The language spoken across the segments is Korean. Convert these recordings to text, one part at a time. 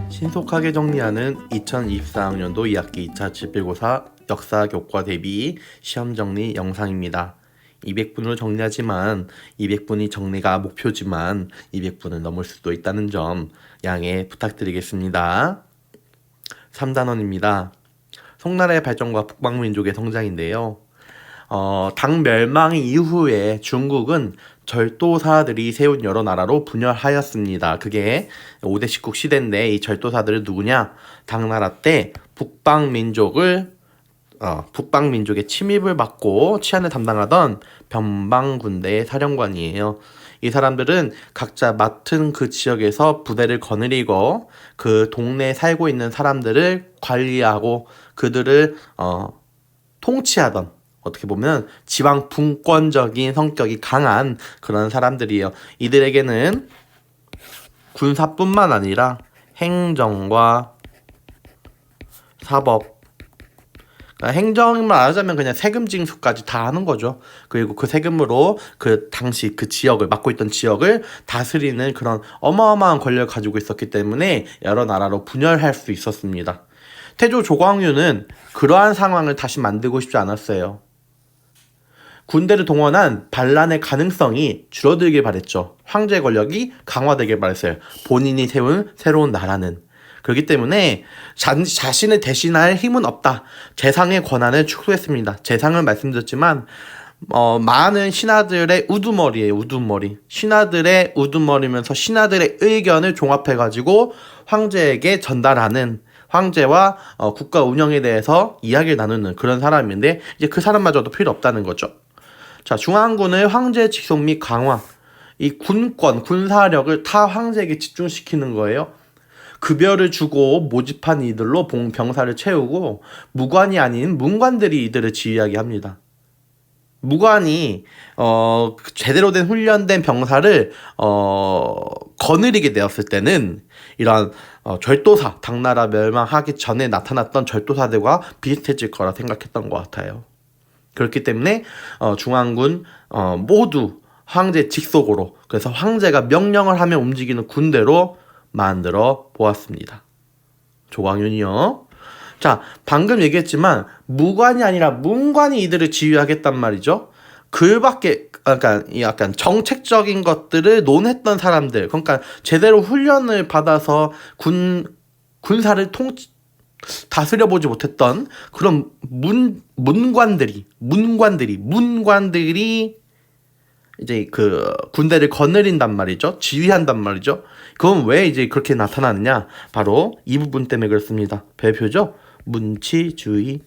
신속하게 정리하는 2024학년도 2학기 2차 집필고사 역사 교과 대비 시험 정리 영상입니다. 200분으로 정리하지만 200분이 정리가 목표지만 200분은 넘을 수도 있다는 점 양해 부탁드리겠습니다. 3단원입니다. 송나라의 발전과 북방민족의 성장인데요. 당 멸망 이후에 중국은 절도사들이 세운 여러 나라로 분열하였습니다. 그게 5대 10국 시대인데 이 절도사들은 누구냐? 당나라 때 북방민족의 침입을 받고 치안을 담당하던 변방군대의 사령관이에요. 이 사람들은 각자 맡은 그 지역에서 부대를 거느리고 그 동네에 살고 있는 사람들을 관리하고 그들을 통치하던, 어떻게 보면 지방 분권적인 성격이 강한 그런 사람들이에요. 이들에게는 군사뿐만 아니라 행정과 사법, 그러니까 행정만 하자면 그냥 세금 징수까지 다 하는 거죠. 그리고 그 세금으로 그 당시 그 지역을 맡고 있던 지역을 다스리는 그런 어마어마한 권력을 가지고 있었기 때문에 여러 나라로 분열할 수 있었습니다. 태조 조광유는 그러한 상황을 다시 만들고 싶지 않았어요. 군대를 동원한 반란의 가능성이 줄어들길 바랬죠. 황제의 권력이 강화되길 바랬어요. 본인이 세운 새로운 나라는. 그렇기 때문에 자신을 대신할 힘은 없다. 재상의 권한을 축소했습니다. 재상은 말씀드렸지만 많은 신하들의 우두머리예요. 우두머리. 신하들의 우두머리면서 신하들의 의견을 종합해가지고 황제에게 전달하는, 황제와 국가 운영에 대해서 이야기를 나누는 그런 사람인데 이제 그 사람마저도 필요 없다는 거죠. 자, 중앙군의 황제 직속 및 강화, 이 군권, 군사력을 타 황제에게 집중시키는 거예요. 급여를 주고 모집한 이들로 병사를 채우고 무관이 아닌 문관들이 이들을 지휘하게 합니다. 무관이 제대로 된 훈련된 병사를 거느리게 되었을 때는 이런 절도사, 당나라 멸망하기 전에 나타났던 절도사들과 비슷해질 거라 생각했던 것 같아요. 그렇기 때문에 중앙군 모두 황제 직속으로, 그래서 황제가 명령을 하며 움직이는 군대로 만들어 보았습니다. 조광윤이요. 자, 방금 얘기했지만 무관이 아니라 문관이 이들을 지휘하겠단 말이죠. 그밖에, 그러니까 약간 정책적인 것들을 논했던 사람들, 그러니까 제대로 훈련을 받아서 군사를 다스려보지 못했던 그런 문관들이 이제 그 군대를 거느린단 말이죠. 지휘한단 말이죠. 그건 왜 이제 그렇게 나타나느냐? 바로 이 부분 때문에 그렇습니다. 별표죠? 문치주의.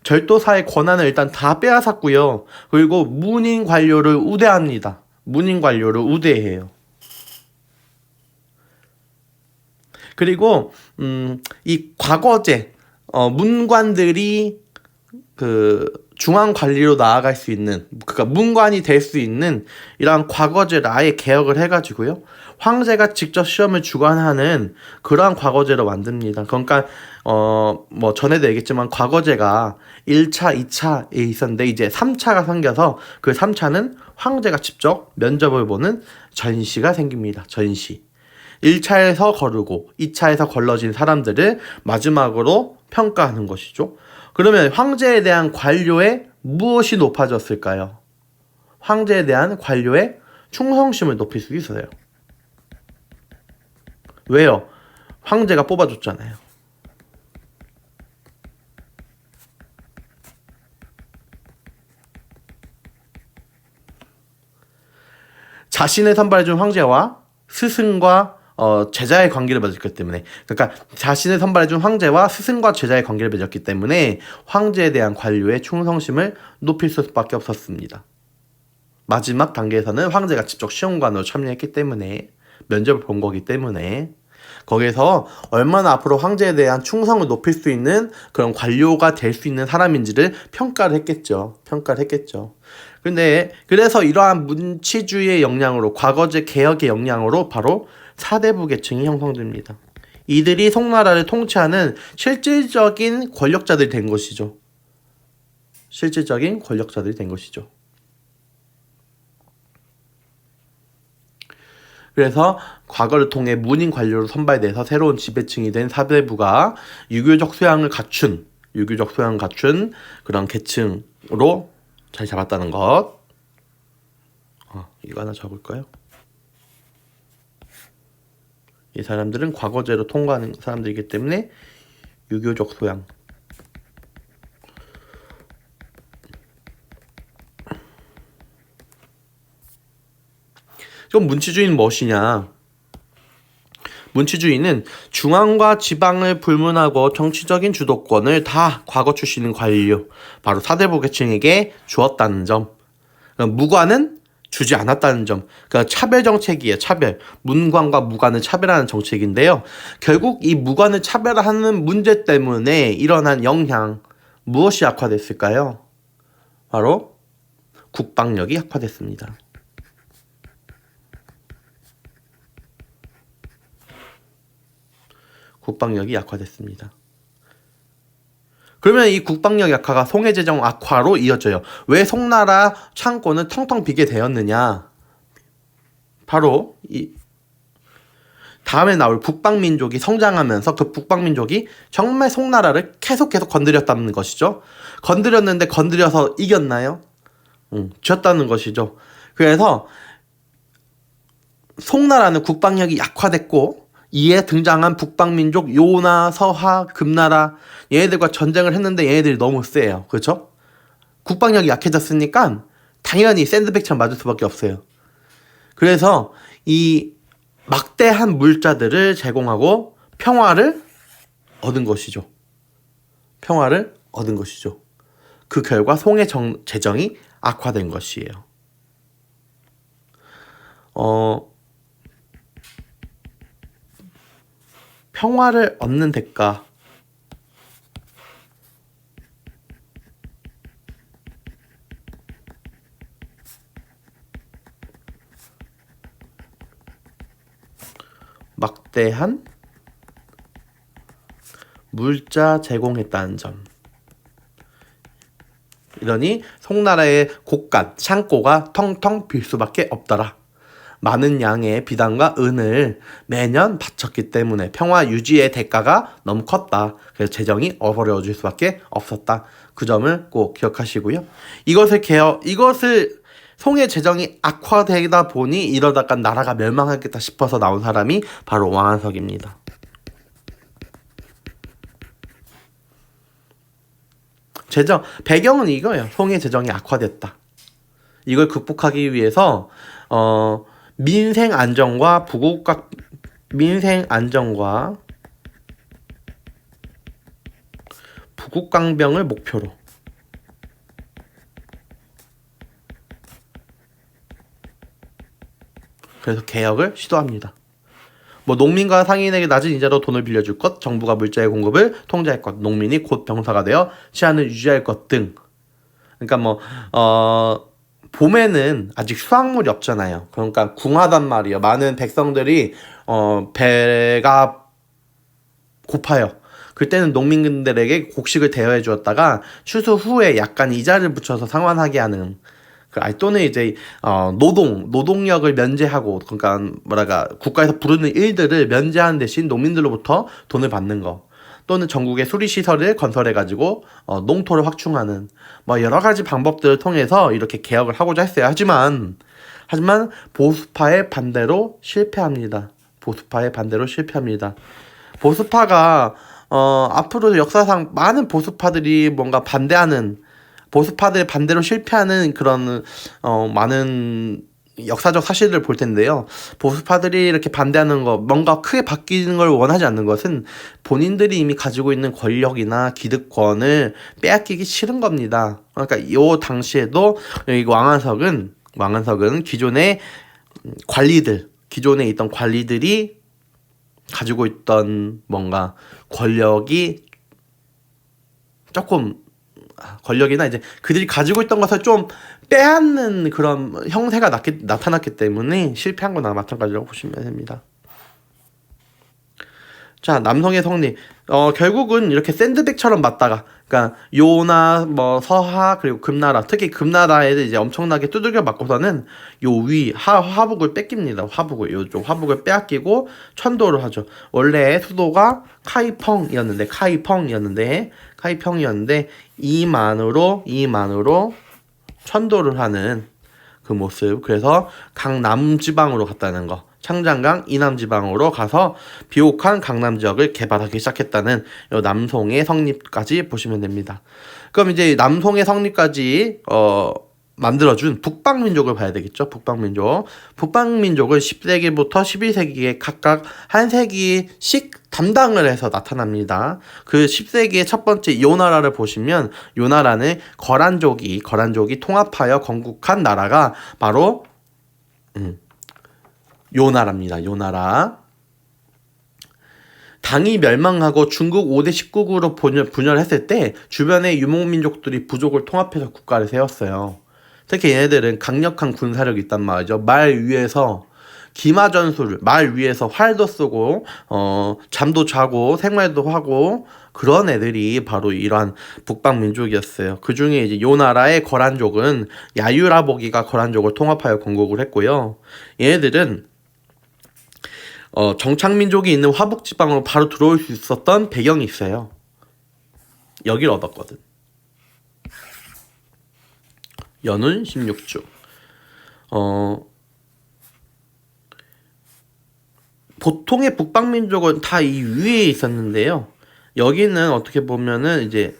절도사의 권한을 일단 다 빼앗았고요. 그리고 문인 관료를 우대합니다. 문인 관료를 우대해요. 그리고 이 과거제, 문관들이 그 중앙 관리로 나아갈 수 있는, 그러니까 문관이 될 수 있는 이러한 과거제를 아예 개혁을 해가지고요. 황제가 직접 시험을 주관하는 그러한 과거제로 만듭니다. 그러니까 뭐 전에도 얘기했지만 과거제가 1차, 2차에 있었는데 이제 3차가 생겨서 그 3차는 황제가 직접 면접을 보는 전시가 생깁니다. 전시. 1차에서 거르고 2차에서 걸러진 사람들을 마지막으로 평가하는 것이죠. 그러면 황제에 대한 관료의 무엇이 높아졌을까요? 황제에 대한 관료의 충성심을 높일 수 있어요. 왜요? 황제가 뽑아줬잖아요. 자신을 선발해준 황제와 스승과 제자의 관계를 맺었기 때문에, 그러니까 자신을 선발해준 황제와 스승과 제자의 관계를 맺었기 때문에 황제에 대한 관료의 충성심을 높일 수밖에 없었습니다. 마지막 단계에서는 황제가 직접 시험관으로 참여했기 때문에, 면접을 본 거기 때문에 거기에서 얼마나 앞으로 황제에 대한 충성을 높일 수 있는 그런 관료가 될 수 있는 사람인지를 평가를 했겠죠. 근데 그래서 이러한 문치주의의 영향으로 과거제 개혁의 영향으로 바로 사대부 계층이 형성됩니다. 이들이 송나라를 통치하는 실질적인 권력자들이 된 것이죠. 실질적인 권력자들이 된 것이죠. 그래서 과거를 통해 문인 관료로 선발돼서 새로운 지배층이 된 사대부가 유교적 소양을 갖춘 그런 계층으로 잘 잡았다는 것. 이거 하나 적을까요? 이 사람들은 과거제로 통과하는 사람들이기 때문에 유교적 소양. 그럼 문치주의는 무엇이냐? 문치주의는 중앙과 지방을 불문하고 정치적인 주도권을 다 과거 출신인 관료, 바로 사대부 계층에게 주었다는 점. 무관은 주지 않았다는 점. 그러니까 차별 정책이에요. 차별. 문관과 무관을 차별하는 정책인데요. 결국 이 무관을 차별하는 문제 때문에 일어난 영향, 무엇이 약화됐을까요? 바로 국방력이 약화됐습니다. 국방력이 약화됐습니다. 그러면 이 국방력 약화가 송해제정 악화로 이어져요. 왜 송나라 창고는 텅텅 비게 되었느냐? 바로 이 다음에 나올 북방민족이 성장하면서 그 북방민족이 정말 송나라를 계속 건드렸다는 것이죠. 건드렸는데 건드려서 이겼나요? 졌다는 것이죠. 그래서 송나라는 국방력이 약화됐고 이에 등장한 북방민족 요나, 서하, 금나라 얘네들과 전쟁을 했는데 얘네들이 너무 세요. 그렇죠? 국방력이 약해졌으니까 당연히 샌드백처럼 맞을 수밖에 없어요. 그래서 이 막대한 물자들을 제공하고 평화를 얻은 것이죠. 평화를 얻은 것이죠. 그 결과 송해 재정이 악화된 것이에요. 평화를 얻는 대가. 막대한 물자 제공했다는 점. 이러니 송나라의 곳간, 창고가 텅텅 빌 수밖에 없더라. 많은 양의 비단과 은을 매년 바쳤기 때문에 평화 유지의 대가가 너무 컸다. 그래서 재정이 어려워질 수밖에 없었다. 그 점을 꼭 기억하시고요. 이것을 송해 재정이 악화되다 보니 이러다가 나라가 멸망하겠다 싶어서 나온 사람이 바로 왕안석입니다. 배경은 이거예요. 송해 재정이 악화됐다. 이걸 극복하기 위해서 민생 안정과 부국강병을 목표로 그래서 개혁을 시도합니다. 농민과 상인에게 낮은 이자로 돈을 빌려줄 것, 정부가 물자의 공급을 통제할 것, 농민이 곧 병사가 되어 치안을 유지할 것 등. 그러니까 봄에는 아직 수확물이 없잖아요. 그러니까 궁하단 말이에요. 많은 백성들이 배가 고파요. 그때는 농민들에게 곡식을 대여해 주었다가 추수 후에 약간 이자를 붙여서 상환하게 하는, 또는 이제 노동력을 면제하고, 그러니까 국가에서 부르는 일들을 면제하는 대신 농민들로부터 돈을 받는 거, 또는 전국에 수리시설을 건설해가지고 농토를 확충하는 여러 가지 방법들을 통해서 이렇게 개혁을 하고자 했어요. 하지만 보수파의 반대로 실패합니다. 보수파가 앞으로 역사상 많은 보수파들이 뭔가 보수파들의 반대로 실패하는 그런 많은 역사적 사실을 볼 텐데요. 보수파들이 이렇게 반대하는 거, 뭔가 크게 바뀌는 걸 원하지 않는 것은 본인들이 이미 가지고 있는 권력이나 기득권을 빼앗기기 싫은 겁니다. 그러니까 이 당시에도 왕안석은 기존에 기존에 있던 관리들이 가지고 있던 뭔가 권력이 조금 권력이나 이제 그들이 가지고 있던 것을 좀 빼앗는 그런 형태가 나타났기 때문에 실패한 거나 마찬가지라고 보시면 됩니다. 자, 남성의 성립. 결국은 이렇게 샌드백처럼 맞다가, 그러니까 요나, 뭐, 서하, 그리고 금나라, 특히 금나라에 이제 엄청나게 두들겨 맞고서는 요 화북을 뺏깁니다. 요쪽 화북을 빼앗기고 천도를 하죠. 원래 수도가 카이펑이었는데, 이만으로 천도를 하는 그 모습. 그래서 강남지방으로 갔다는 거. 창장강 이남지방으로 가서 비옥한 강남 지역을 개발하기 시작했다는 요 남송의 성립까지 보시면 됩니다. 그럼 이제 남송의 성립까지 만들어준 북방민족을 봐야 되겠죠. 북방민족은 10세기부터 12세기에 각각 한 세기씩 담당을 해서 나타납니다. 그 10세기의 첫 번째 요나라를 보시면 요나라는 거란족이 통합하여 건국한 나라가 바로 요나라입니다. 요나라. 당이 멸망하고 중국 5대 10국으로 분열했을 때 주변의 유목민족들이 부족을 통합해서 국가를 세웠어요. 특히 얘네들은 강력한 군사력이 있단 말이죠. 말 위에서 활도 쓰고 잠도 자고 생활도 하고 그런 애들이 바로 이러한 북방민족이었어요. 그 중에 이제 요나라의 거란족은 야유라보기가 거란족을 통합하여 건국을 했고요. 얘네들은 정착민족이 있는 화북지방으로 바로 들어올 수 있었던 배경이 있어요. 여길 얻었거든. 연운 16주. 보통의 북방민족은 다 이 위에 있었는데요. 여기는 어떻게 보면은 이제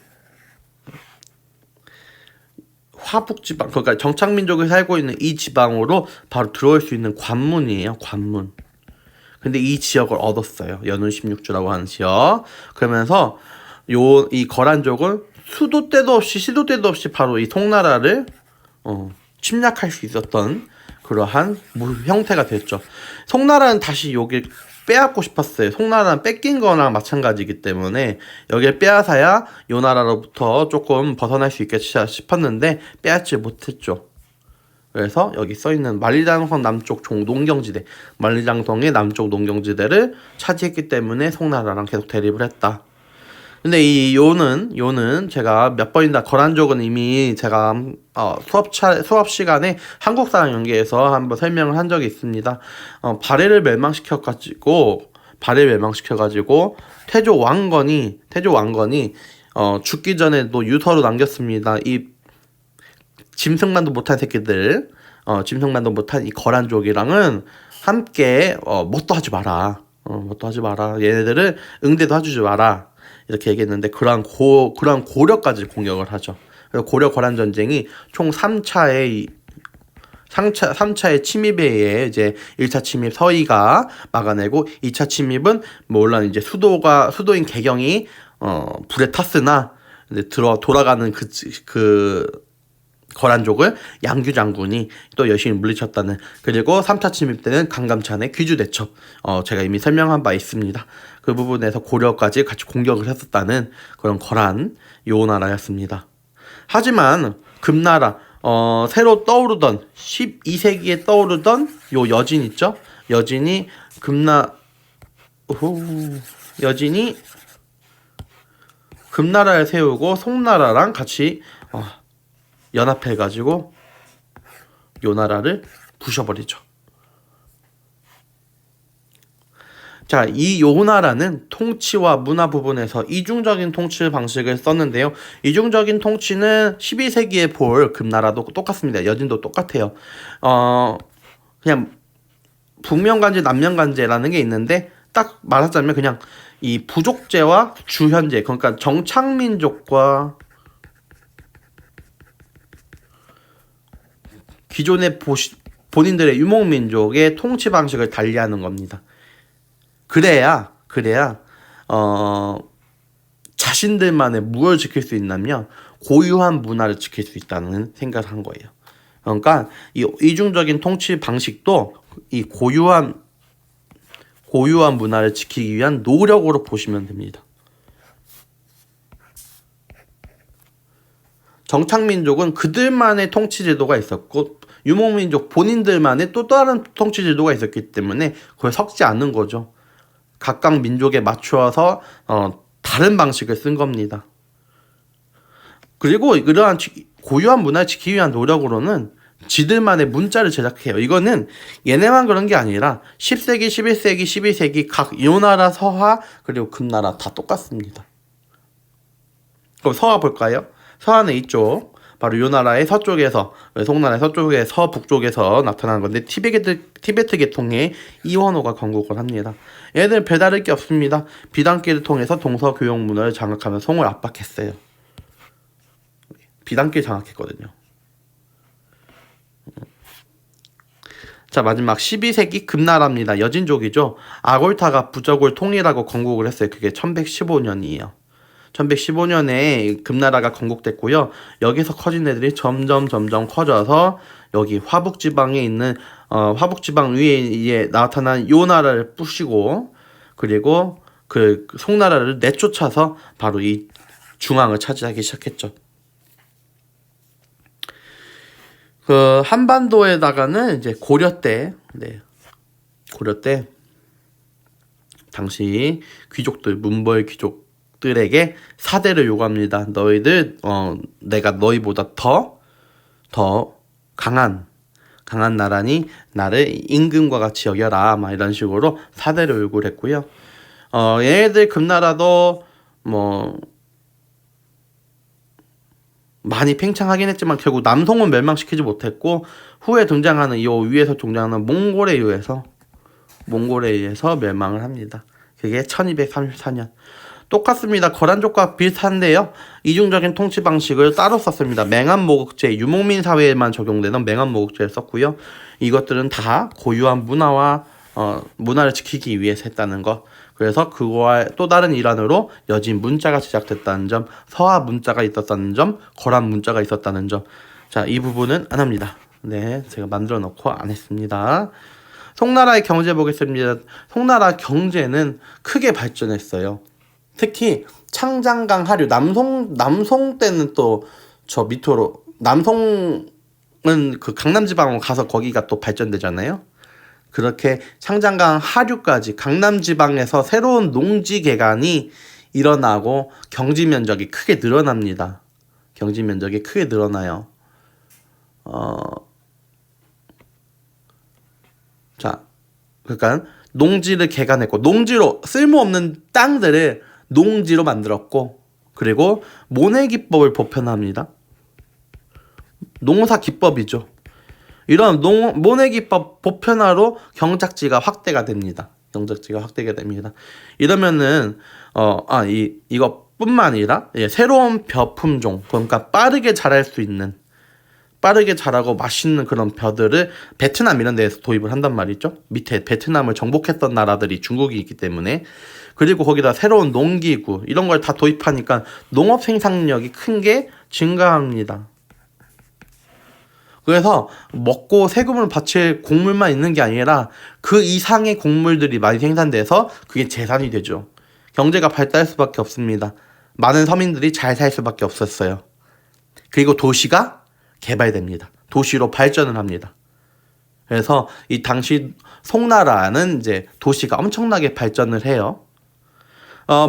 화북지방, 그러니까 정착민족이 살고 있는 이 지방으로 바로 들어올 수 있는 관문이에요. 관문. 근데 이 지역을 얻었어요. 연운 16주라고 하는 지역. 그러면서 이 거란족은 시도 때도 없이 바로 이 송나라를 침략할 수 있었던 그러한 형태가 됐죠. 송나라는 다시 여기 빼앗고 싶었어요. 송나라는 뺏긴 거나 마찬가지이기 때문에 여기를 빼앗아야 요나라로부터 조금 벗어날 수 있겠지 싶었는데 빼앗지 못했죠. 그래서 여기 써있는 만리장성 남쪽 농경지대, 만리장성의 남쪽 농경지대를 차지했기 때문에 송나라랑 계속 대립을 했다. 근데 이 요는 제가 몇 번이나 거란족은 이미 제가 수업 시간에 한국사랑 연계해서 한번 설명을 한 적이 있습니다. 발해를 멸망시켜가지고 태조 왕건이 죽기 전에도 유서로 남겼습니다. 이 짐승만도 못한 새끼들, 짐승만도 못한 이 거란족이랑은 함께 뭣도 하지 마라. 얘네들을 응대도 해주지 마라. 이렇게 얘기했는데 그러한 고려까지 공격을 하죠. 그래서 고려 거란 전쟁이 총 3차의 침입에 의해 이제 1차 침입 서희가 막아내고 2차 침입은 물론 이제 수도인 개경이 불에 탔으나 이제 돌아가는 그 거란족을 양규 장군이 또 열심히 물리쳤다는, 그리고 3차 침입 때는 강감찬의 귀주대첩, 제가 이미 설명한 바 있습니다. 그 부분에서 고려까지 같이 공격을 했었다는 그런 거란 요나라였습니다. 하지만 금나라, 새로 떠오르던 12세기에 떠오르던 요 여진 있죠? 여진이 금나라를 세우고 송나라랑 같이 연합해가지고 요나라를 부셔버리죠. 자, 이 요나라는 통치와 문화 부분에서 이중적인 통치 방식을 썼는데요. 이중적인 통치는 12세기에 볼 금나라도 똑같습니다. 여진도 똑같아요. 그냥 북면관제, 남면관제라는 게 있는데 딱 말하자면 그냥 이 부족제와 주현제, 그러니까 정착민족과 기존의 본인들의 유목민족의 통치 방식을 달리하는 겁니다. 그래야 자신들만의 무엇을 지킬 수 있냐면 고유한 문화를 지킬 수 있다는 생각을 한 거예요. 그러니까 이 이중적인 통치 방식도 이 고유한 문화를 지키기 위한 노력으로 보시면 됩니다. 정착민족은 그들만의 통치제도가 있었고 유목민족 본인들만의 또 다른 통치제도가 있었기 때문에 그걸 섞지 않는 거죠. 각각 민족에 맞추어서 다른 방식을 쓴 겁니다. 그리고 이러한 고유한 문화를 지키기 위한 노력으로는 지들만의 문자를 제작해요. 이거는 얘네만 그런 게 아니라 10세기, 11세기, 12세기 각 요나라 서하 그리고 금나라 다 똑같습니다. 그럼 서하 볼까요? 서하는 이쪽 바로 요나라의 서쪽에서 송나라의 서쪽에 서북쪽에서 나타나는 건데 티베트 계통의 이원호가 건국을 합니다. 얘들 별다를 게 없습니다. 비단길을 통해서 동서교역 문화를 장악하며 송을 압박했어요. 비단길 장악했거든요. 자, 마지막 12세기 금나라입니다. 여진족이죠. 아골타가 부적을 통일하고 건국을 했어요. 그게 1115년이에요. 1115년에 금나라가 건국됐고요. 여기서 커진 애들이 점점 커져서 여기 화북지방에 있는 화북지방 위에 나타난 요나라를 부시고 그리고 그 송나라를 내쫓아서 바로 이 중앙을 차지하기 시작했죠. 그 한반도에다가는 이제 고려 때 당시 귀족들 문벌 귀족들에게 사대를 요구합니다. 너희들 내가 너희보다 더 강한 나라니 나를 임금과 같이 여겨라 막 이런 식으로 사대를 요구를 했고요. 얘네들 금나라도 뭐 많이 팽창하긴 했지만 결국 남송은 멸망시키지 못했고 후에 등장하는 이 위에서 등장하는 몽골에 의해서 멸망을 합니다. 그게 1234년. 똑같습니다. 거란족과 비슷한데요. 이중적인 통치 방식을 따로 썼습니다. 맹한모국제, 유목민 사회에만 적용되는 맹한모국제를 썼고요. 이것들은 다 고유한 문화를 지키기 위해서 했다는 거. 그래서 그거와 또 다른 일환으로 여진 문자가 제작됐다는 점, 서하 문자가 있었다는 점, 거란 문자가 있었다는 점. 자, 이 부분은 안 합니다. 네, 제가 만들어 놓고 안 했습니다. 송나라의 경제 보겠습니다. 송나라 경제는 크게 발전했어요. 특히 창장강 하류, 남송 때는 또 저 밑으로 남송은 그 강남지방으로 가서 거기가 또 발전되잖아요. 그렇게 창장강 하류까지 강남지방에서 새로운 농지 개간이 일어나고 경지 면적이 크게 늘어납니다. 경지 면적이 크게 늘어나요. 자, 그러니까 농지를 개간했고 농지로 쓸모없는 땅들을 농지로 만들었고 그리고 모내 기법을 보편합니다. 농사 기법이죠. 이런 모내 기법 보편화로 경작지가 확대가 됩니다. 이러면은 이것뿐만 아니라 새로운 벼 품종, 그러니까 빠르게 자라고 맛있는 그런 벼들을 베트남 이런 데에서 도입을 한단 말이죠. 밑에 베트남을 정복했던 나라들이 중국이 있기 때문에. 그리고 거기다 새로운 농기구 이런 걸 다 도입하니까 농업 생산력이 큰 게 증가합니다. 그래서 먹고 세금을 바칠 곡물만 있는 게 아니라 그 이상의 곡물들이 많이 생산돼서 그게 재산이 되죠. 경제가 발달할 수밖에 없습니다. 많은 서민들이 잘 살 수밖에 없었어요. 그리고 도시가 개발됩니다. 도시로 발전을 합니다. 그래서 이 당시 송나라는 이제 도시가 엄청나게 발전을 해요.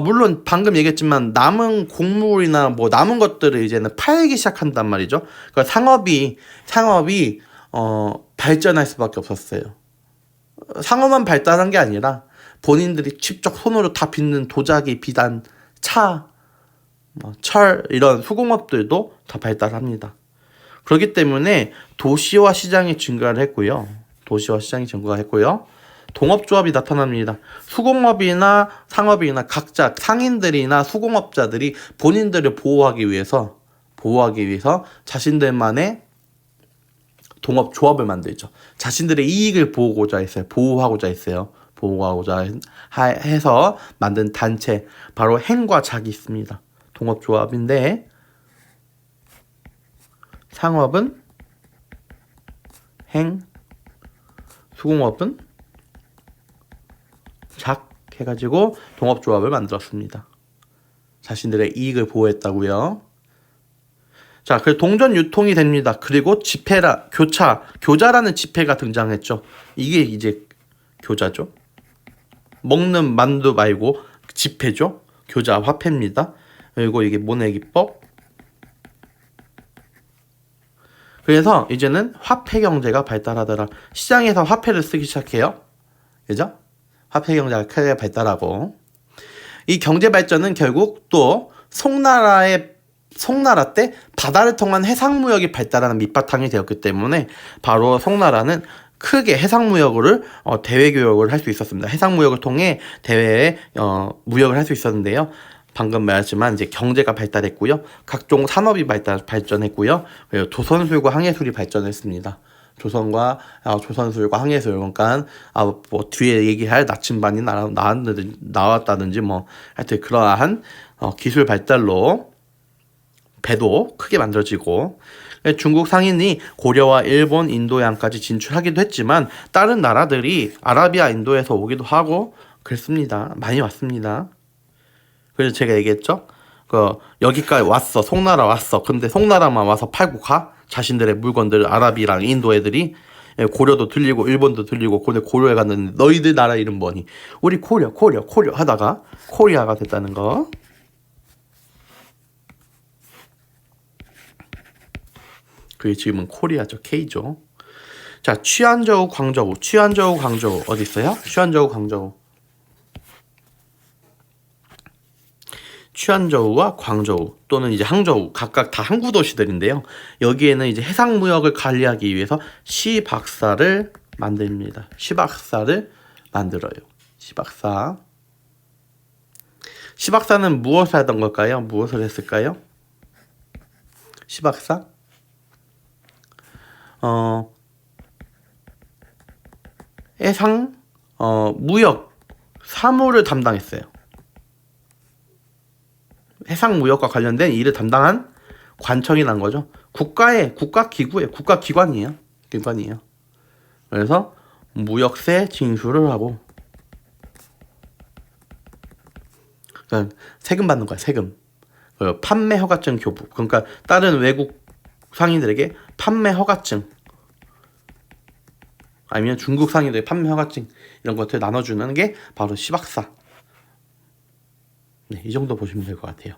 물론 방금 얘기했지만 남은 곡물이나 뭐 남은 것들을 이제는 팔기 시작한단 말이죠. 그러니까 상업이 발전할 수밖에 없었어요. 상업만 발달한 게 아니라 본인들이 직접 손으로 다 빚는 도자기, 비단, 차, 철 이런 수공업들도 다 발달합니다. 그렇기 때문에 도시화 시장이 증가를 했고요. 동업조합이 나타납니다. 수공업이나 상업이나 각자 상인들이나 수공업자들이 본인들을 보호하기 위해서 자신들만의 동업조합을 만들죠. 자신들의 이익을 보호하고자 해서 만든 단체 바로 행과 작이 있습니다. 동업조합인데 상업은 행, 수공업은 작 해가지고 동업조합을 만들었습니다. 자신들의 이익을 보호했다고요. 자, 그 동전 유통이 됩니다. 그리고 교자라는 지폐가 등장했죠. 이게 이제 교자죠. 먹는 만두 말고 지폐죠. 교자 화폐입니다. 그리고 이게 모내기법. 그래서 이제는 화폐 경제가 발달하더라. 시장에서 화폐를 쓰기 시작해요. 그죠? 화폐 경제가 크게 발달하고, 이 경제 발전은 결국 또 송나라 때 바다를 통한 해상 무역이 발달하는 밑바탕이 되었기 때문에 바로 송나라는 크게 해상 무역을 대외 교역을 할 수 있었습니다. 해상 무역을 통해 대외에 무역을 할 수 있었는데요. 방금 말했지만 이제 경제가 발달했고요. 각종 산업이 발전했고요. 그리고 조선술과 항해술이 발전했습니다. 조선술과 항해술, 그러니까 뭐 뒤에 얘기할 나침반이 나왔다든지 뭐 하여튼 그러한 기술 발달로 배도 크게 만들어지고, 중국 상인이 고려와 일본, 인도양까지 진출하기도 했지만 다른 나라들이 아라비아, 인도에서 오기도 하고 그랬습니다. 많이 왔습니다. 그래서 제가 얘기했죠. 여기까지 왔어. 송나라 왔어. 근데 송나라만 와서 팔고 가? 자신들의 물건들을 아라비랑 인도 애들이. 고려도 들리고 일본도 들리고, 근데 고려에 갔는데 너희들 나라 이름 뭐니? 우리 고려 하다가 코리아가 됐다는 거. 그게 지금은 코리아죠. K죠. 자, 취안저우, 광저우 어디 있어요? 취안저우와 광저우 또는 이제 항저우, 각각 다 항구 도시들인데요. 여기에는 이제 해상 무역을 관리하기 위해서 시박사를 만듭니다. 시박사를 만들어요. 시박사는 무엇을 하던 걸까요? 무엇을 했을까요? 시박사? 해상 무역 사무를 담당했어요. 해상 무역과 관련된 일을 담당한 관청이 난 거죠. 국가기관이에요. 그래서 무역세 징수를 하고, 그러니까 세금 받는 거야. 세금. 판매 허가증 교부. 그러니까 다른 외국 상인들에게 판매 허가증, 아니면 중국 상인들의 판매 허가증, 이런 것들 나눠주는 게 바로 시박사. 네, 이 정도 보시면 될 것 같아요.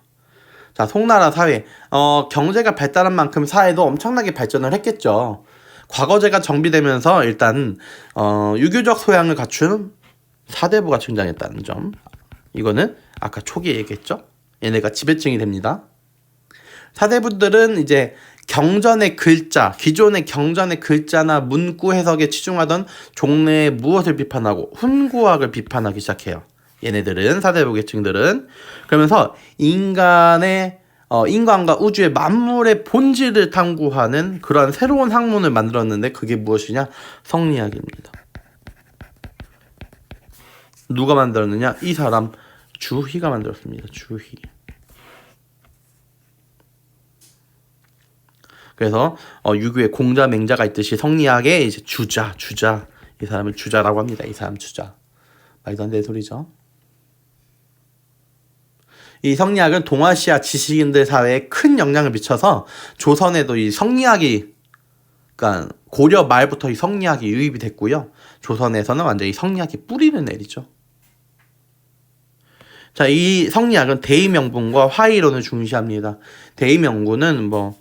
자, 송나라 사회. 경제가 발달한 만큼 사회도 엄청나게 발전을 했겠죠. 과거제가 정비되면서 일단 유교적 소양을 갖춘 사대부가 등장했다는 점. 이거는 아까 초기에 얘기했죠. 얘네가 지배층이 됩니다. 사대부들은 이제 기존의 경전의 글자나 문구 해석에 치중하던 종래의 무엇을 비판하고 훈구학을 비판하기 시작해요. 얘네들은, 사대부 계층들은. 그러면서 인간과 우주의 만물의 본질을 탐구하는 그러한 새로운 학문을 만들었는데, 그게 무엇이냐? 성리학입니다. 누가 만들었느냐? 이 사람 주희가 만들었습니다. 주희. 그래서 유교에 공자, 맹자가 있듯이 성리학의 이제 주자. 이 사람을 주자라고 합니다. 이 사람 주자. 말도 안 되는 소리죠. 이 성리학은 동아시아 지식인들 사회에 큰 영향을 미쳐서 조선에도 이 성리학이, 그러니까 고려 말부터 이 성리학이 유입이 됐고요. 조선에서는 완전히 성리학이 뿌리를 내리죠. 자, 이 성리학은 대의명분과 화의론을 중시합니다. 대의명분은 뭐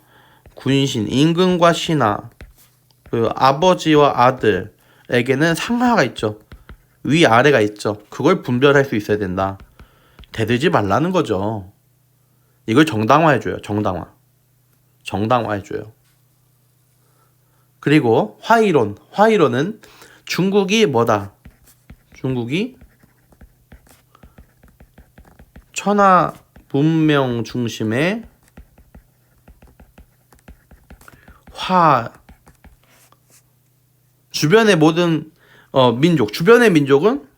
군신, 임금과 신하, 그 아버지와 아들에게는 상하가 있죠. 위아래가 있죠. 그걸 분별할 수 있어야 된다. 대들지 말라는 거죠. 이걸 정당화해줘요. 정당화해줘요. 그리고 화의론은 중국이 뭐다? 중국이 천하 문명 중심의 주변의 모든 주변의 민족은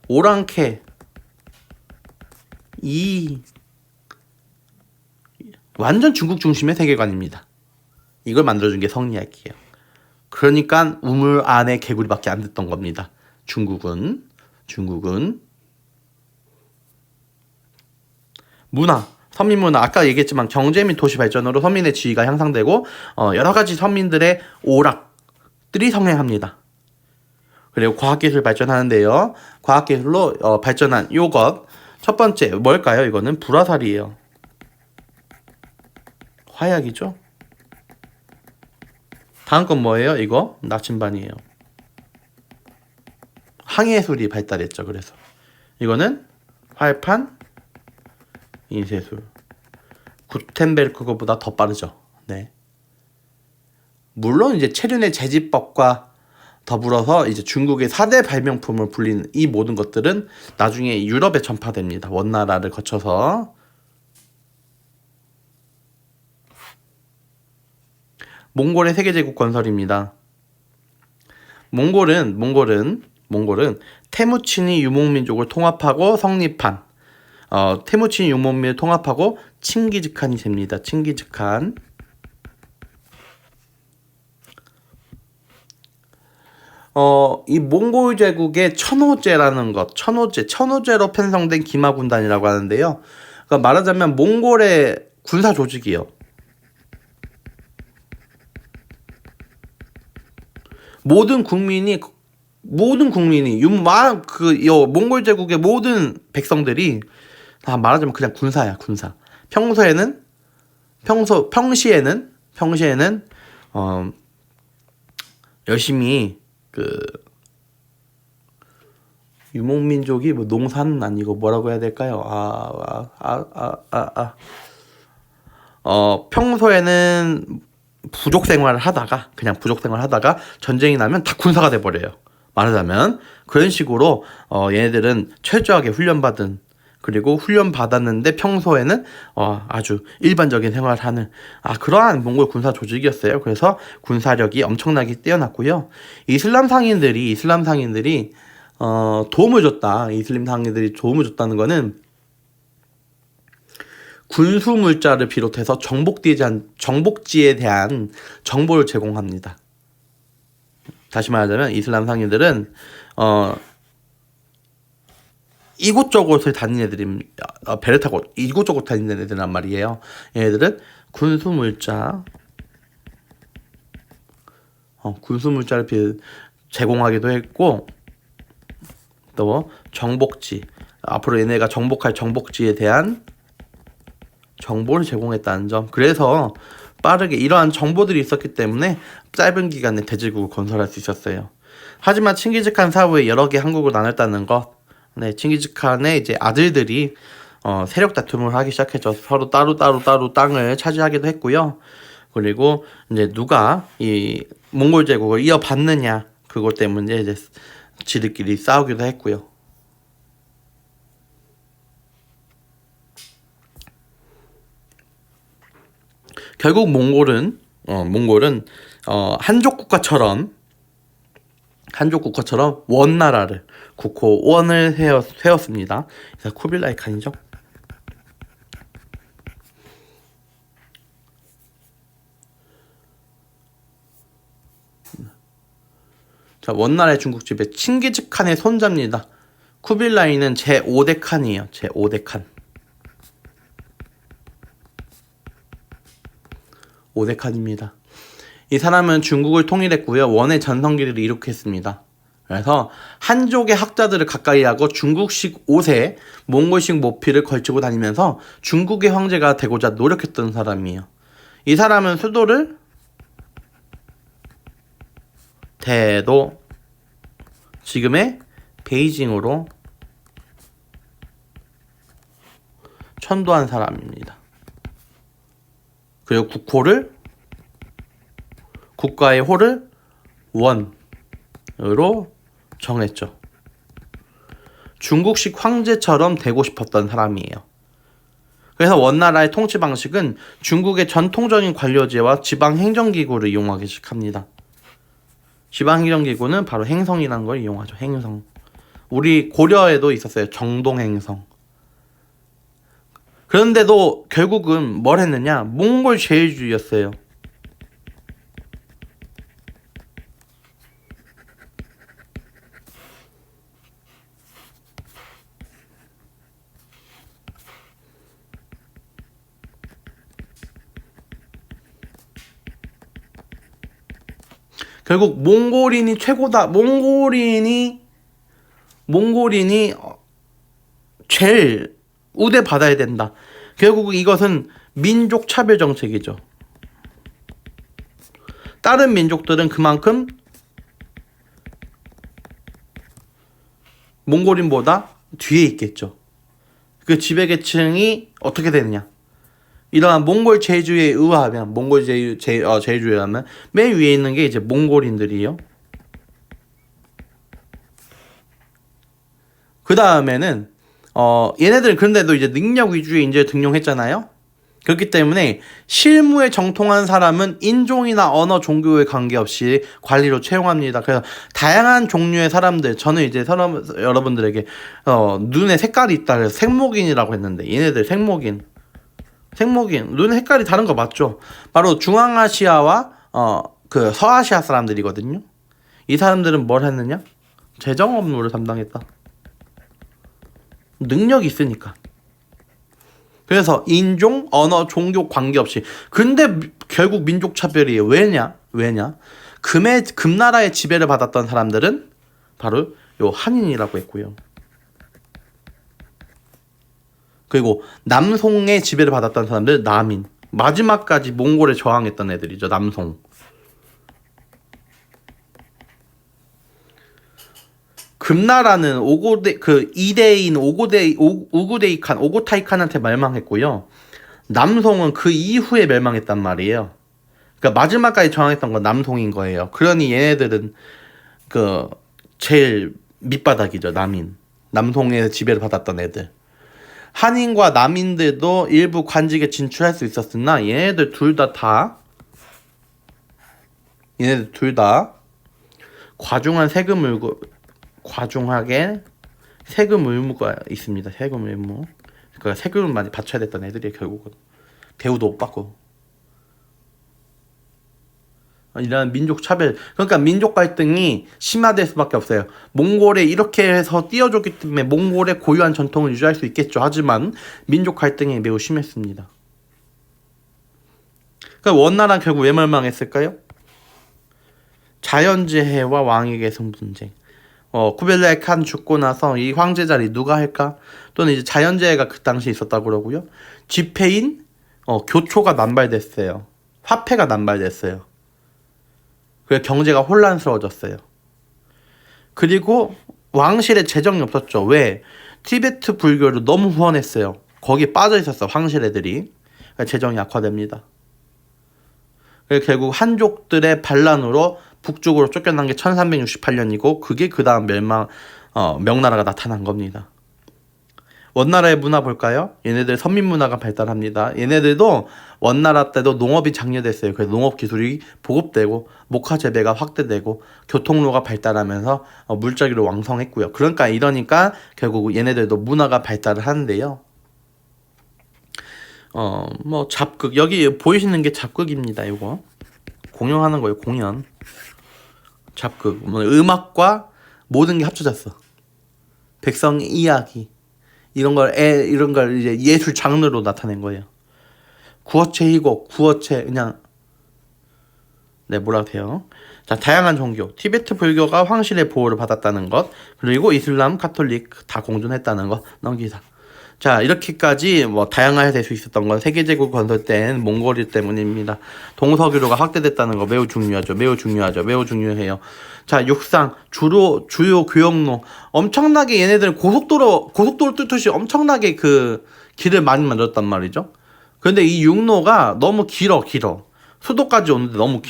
오랑캐, 완전 중국 중심의 세계관입니다. 이걸 만들어준 게 성리학이에요. 그러니까 우물 안에 개구리밖에 안 듣던 겁니다. 중국은 문화, 서민 문화, 아까 얘기했지만 경제 및 도시 발전으로 서민의 지위가 향상되고 여러 가지 서민들의 오락들이 성행합니다. 그리고 과학기술 발전하는데요. 과학기술로 발전한 요것 첫 번째 뭘까요? 이거는 불화살이에요. 화약이죠. 다음 건 뭐예요? 이거 나침반이에요. 항해술이 발달했죠. 그래서 이거는 활판, 인쇄술. 구텐베르크보다 더 빠르죠. 네. 물론 이제 체륜의 제지법과 더불어서 이제 중국의 4대 발명품을 불리는 이 모든 것들은 나중에 유럽에 전파됩니다. 원나라를 거쳐서. 몽골의 세계제국 건설입니다. 몽골은 테무친이 유목민족을 통합하고 성립한 테무친이 유목민을 통합하고 칭기즈칸이 됩니다. 칭기즈칸. 이 몽골 제국의 천호제로 편성된 기마군단이라고 하는데요. 그러니까 말하자면 몽골의 군사 조직이요. 모든 국민이 몽골 제국의 모든 백성들이 다 말하자면 그냥 군사야, 군사. 평시에는 열심히 유목민족이 뭐 농사는 아니고 뭐라고 해야 될까요? 평소에는 부족 생활을 하다가 전쟁이 나면 다 군사가 돼버려요. 말하자면 그런 식으로 얘네들은 철저하게 훈련받은, 그리고 훈련받았는데 평소에는 아주 일반적인 생활을 하는 그러한 몽골 군사 조직이었어요. 그래서 군사력이 엄청나게 뛰어났고요. 이슬람 상인들이 도움을 줬다는 거는 군수 물자를 비롯해서 정복지에 대한 정보를 제공합니다. 다시 말하자면 이슬람 상인들은 이곳저곳을 다니는 애들이 배를 타고 이곳저곳 다니는 애들란 말이에요. 얘네들은 군수 물자를 제공하기도 했고, 또 정복지, 앞으로 얘네가 정복할 정복지에 대한 정보를 제공했다는 점. 그래서 빠르게 이러한 정보들이 있었기 때문에 짧은 기간에 대제국을 건설할 수 있었어요. 하지만 칭기즈칸 사후에 여러 개 한국을 나눴다는 것. 네, 칭기즈칸의 이제 아들들이 세력 다툼을 하기 시작했죠. 서로 따로 땅을 차지하기도 했고요. 그리고 이제 누가 이 몽골 제국을 이어받느냐, 그것 때문에 이제 지들끼리 싸우기도 했고요. 결국 몽골은 한족 국가처럼 원나라를 국호원을 세웠습니다. 그래서 쿠빌라이 칸이죠. 자, 원나라의 중국 지배 칭기즈칸의 손자입니다. 쿠빌라이는 제5대 칸이에요. 제5대 칸. 5대 칸입니다. 이 사람은 중국을 통일했고요. 원의 전성기를 이룩했습니다. 그래서 한족의 학자들을 가까이 하고 중국식 옷에 몽골식 모피를 걸치고 다니면서 중국의 황제가 되고자 노력했던 사람이에요. 이 사람은 수도를 대도, 지금의 베이징으로 천도한 사람입니다. 그리고 국가의 호를 원으로 정했죠. 중국식 황제처럼 되고 싶었던 사람이에요. 그래서 원나라의 통치 방식은 중국의 전통적인 관료제와 지방행정기구를 이용하기 시작합니다. 지방행정기구는 바로 행성이라는 걸 이용하죠. 행성. 우리 고려에도 있었어요. 정동행성. 그런데도 결국은 뭘 했느냐? 몽골 제일주의였어요. 결국 몽골인이 최고다. 몽골인이 제일 우대 받아야 된다. 결국 이것은 민족 차별 정책이죠. 다른 민족들은 그만큼 몽골인보다 뒤에 있겠죠. 그 지배계층이 어떻게 되느냐? 이러한 몽골 제주에 의하면 제주에 의하면 맨 위에 있는 게 이제 몽골인들이에요. 그 다음에는 얘네들 그런데도 이제 능력 위주의 인재를 등용했잖아요. 그렇기 때문에 실무에 정통한 사람은 인종이나 언어, 종교에 관계없이 관리로 채용합니다. 그래서 다양한 종류의 사람들, 저는 이제 여러분들에게 눈에 색깔이 있다 그래서 색목인이라고 했는데, 얘네들 색목인 눈의 색깔이 다른 거 맞죠? 바로 중앙아시아와 그 서아시아 사람들이거든요. 이 사람들은 뭘 했느냐? 재정 업무를 담당했다. 능력이 있으니까. 그래서 인종, 언어, 종교 관계없이. 근데 결국 민족 차별이에요. 왜냐? 금나라의 지배를 받았던 사람들은 바로 요 한인이라고 했고요. 그리고 남송의 지배를 받았던 사람들 남인. 마지막까지 몽골에 저항했던 애들이죠. 남송. 금나라는 이대인 오고타이칸한테 멸망했고요. 남송은 그 이후에 멸망했단 말이에요. 그러니까 마지막까지 저항했던 건 남송인 거예요. 그러니 얘네들은 제일 밑바닥이죠. 남송에서 지배를 받았던 애들. 한인과 남인들도 일부 관직에 진출할 수 있었으나 얘네들 둘 다 과중하게 세금 의무가 있습니다. 세금 의무. 그러니까 세금을 많이 바쳐야 됐던 애들이 결국은 대우도 못 받고. 이런 민족 차별, 그러니까 민족 갈등이 심화될 수밖에 없어요. 몽골에 이렇게 해서 띄워줬기 때문에 몽골의 고유한 전통을 유지할 수 있겠죠. 하지만 민족 갈등이 매우 심했습니다. 그러니까 원나라는 결국 왜 멸망했을까요? 자연재해와 왕에게 승분쟁. 쿠벨라이 칸 죽고 나서 이 황제 자리 누가 할까? 또는 이제 자연재해가 그 당시에 있었다고 그러고요. 지폐인 교초가 남발됐어요. 화폐가 남발됐어요. 그래서 경제가 혼란스러워졌어요. 그리고 왕실에 재정이 없었죠. 왜? 티베트 불교를 너무 후원했어요. 거기에 빠져 있었어, 황실 애들이. 그러니까 재정이 악화됩니다. 그래서 결국 한족들의 반란으로 북쪽으로 쫓겨난 게 1368년이고 그게 그 다음 명나라가 나타난 겁니다. 원나라의 문화 볼까요? 얘네들 선민 문화가 발달합니다. 얘네들도 원나라 때도 농업이 장려됐어요. 그래서 농업 기술이 보급되고 목화 재배가 확대되고 교통로가 발달하면서 물자기로 왕성했고요. 이러니까 결국 얘네들도 문화가 발달을 하는데요. 잡극, 여기 보이시는 게 잡극입니다. 이거 공연하는 거예요. 공연. 잡극, 음악과 모든 게 합쳐졌어. 백성의 이야기 이런 걸 이제 예술 장르로 나타낸 거예요. 구어체 희곡, 구어체 그냥 뭐라고 해요? 자, 다양한 종교, 티베트 불교가 황실의 보호를 받았다는 것, 그리고 이슬람, 카톨릭 다 공존했다는 것 넘기자. 자, 이렇게까지 다양하게 될 수 있었던 건 세계제국 건설된 몽골이 때문입니다. 동서교류가 확대됐다는 거 매우 중요해요. 자, 육상, 주요 교역로, 엄청나게 얘네들은 고속도로 뚫듯이 엄청나게 그 길을 많이 만들었단 말이죠. 그런데 이 육로가 너무 길어. 수도까지 오는데 너무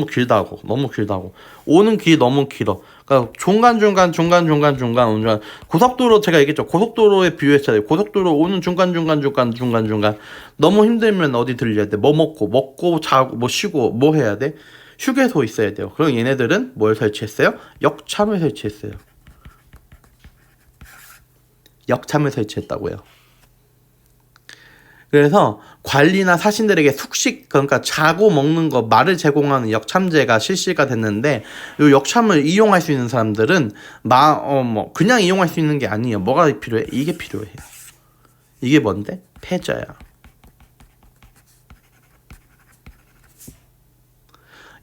길다고. 오는 길이 너무 길어. 그러니까 중간 고속도로 제가 얘기했죠. 고속도로에 비유했잖아요. 고속도로 오는 중간 너무 힘들면 어디 들려야 돼? 뭐 먹고 자고 뭐 쉬고 뭐 해야 돼? 휴게소 있어야 돼요. 그럼 얘네들은 뭘 설치했어요? 역참을 설치했다고요. 그래서 관리나 사신들에게 숙식, 그러니까 자고 먹는 거, 말을 제공하는 역참제가 실시가 됐는데, 이 역참을 이용할 수 있는 사람들은 그냥 이용할 수 있는 게 아니에요. 뭐가 필요해? 이게 필요해요. 이게 뭔데? 패자야.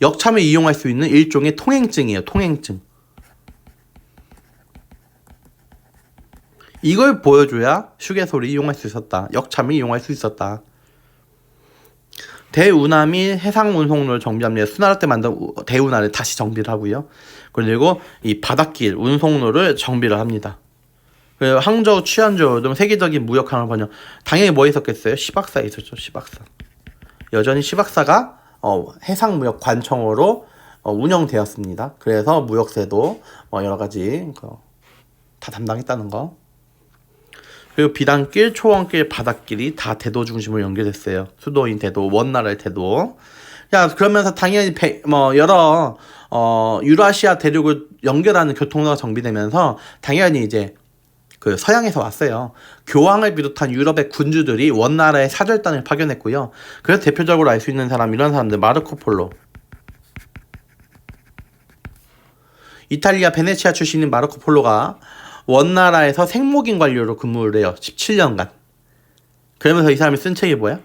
역참을 이용할 수 있는 일종의 통행증이에요. 통행증. 이걸 보여줘야 휴게소를 이용할 수 있었다. 역참을 이용할 수 있었다. 대운하 및 해상운송로를 정비합니다. 수나라 때 만든 대운하를 다시 정비를 하고요. 그리고 이 바닷길 운송로를 정비를 합니다. 그리고 항저우, 취안저우 등 세계적인 무역항을 번영. 당연히 뭐 있었겠어요? 시박사에 있었죠. 시박사. 여전히 시박사가 해상무역관청으로 운영되었습니다. 그래서 무역세도 여러 가지 다 담당했다는 거. 그리고 비단길, 초원길, 바닷길이 다 대도 중심으로 연결됐어요. 수도인 대도, 원나라의 대도. 야, 그러면서 당연히 여러 유라시아 대륙을 연결하는 교통로가 정비되면서 당연히 이제 그 서양에서 왔어요. 교황을 비롯한 유럽의 군주들이 원나라에 사절단을 파견했고요. 그래서 대표적으로 알 수 있는 사람, 이런 사람들, 마르코 폴로. 이탈리아 베네치아 출신인 마르코 폴로가 원나라에서 생목인 관료로 근무를 해요. 17년간. 그러면서 이 사람이 쓴 책이 뭐야?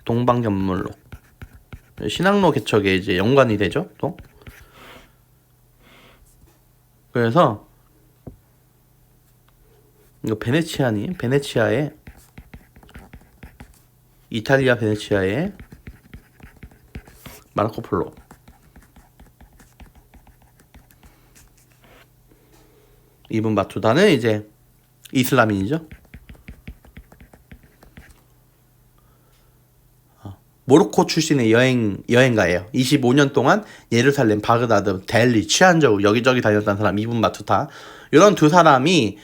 동방견물록. 신학로 개척에 이제 연관이 되죠, 또. 그래서 이거 베네치아에 이탈리아 베네치아에 마르코 폴로. 이분 바투다는 이제 이슬람인이죠. 모로코 출신의 여행가예요. 25년 동안 예루살렘, 바그다드, 델리, 취안저우 여기저기 다녔던 사람 이분 바투타. 이런 두 사람이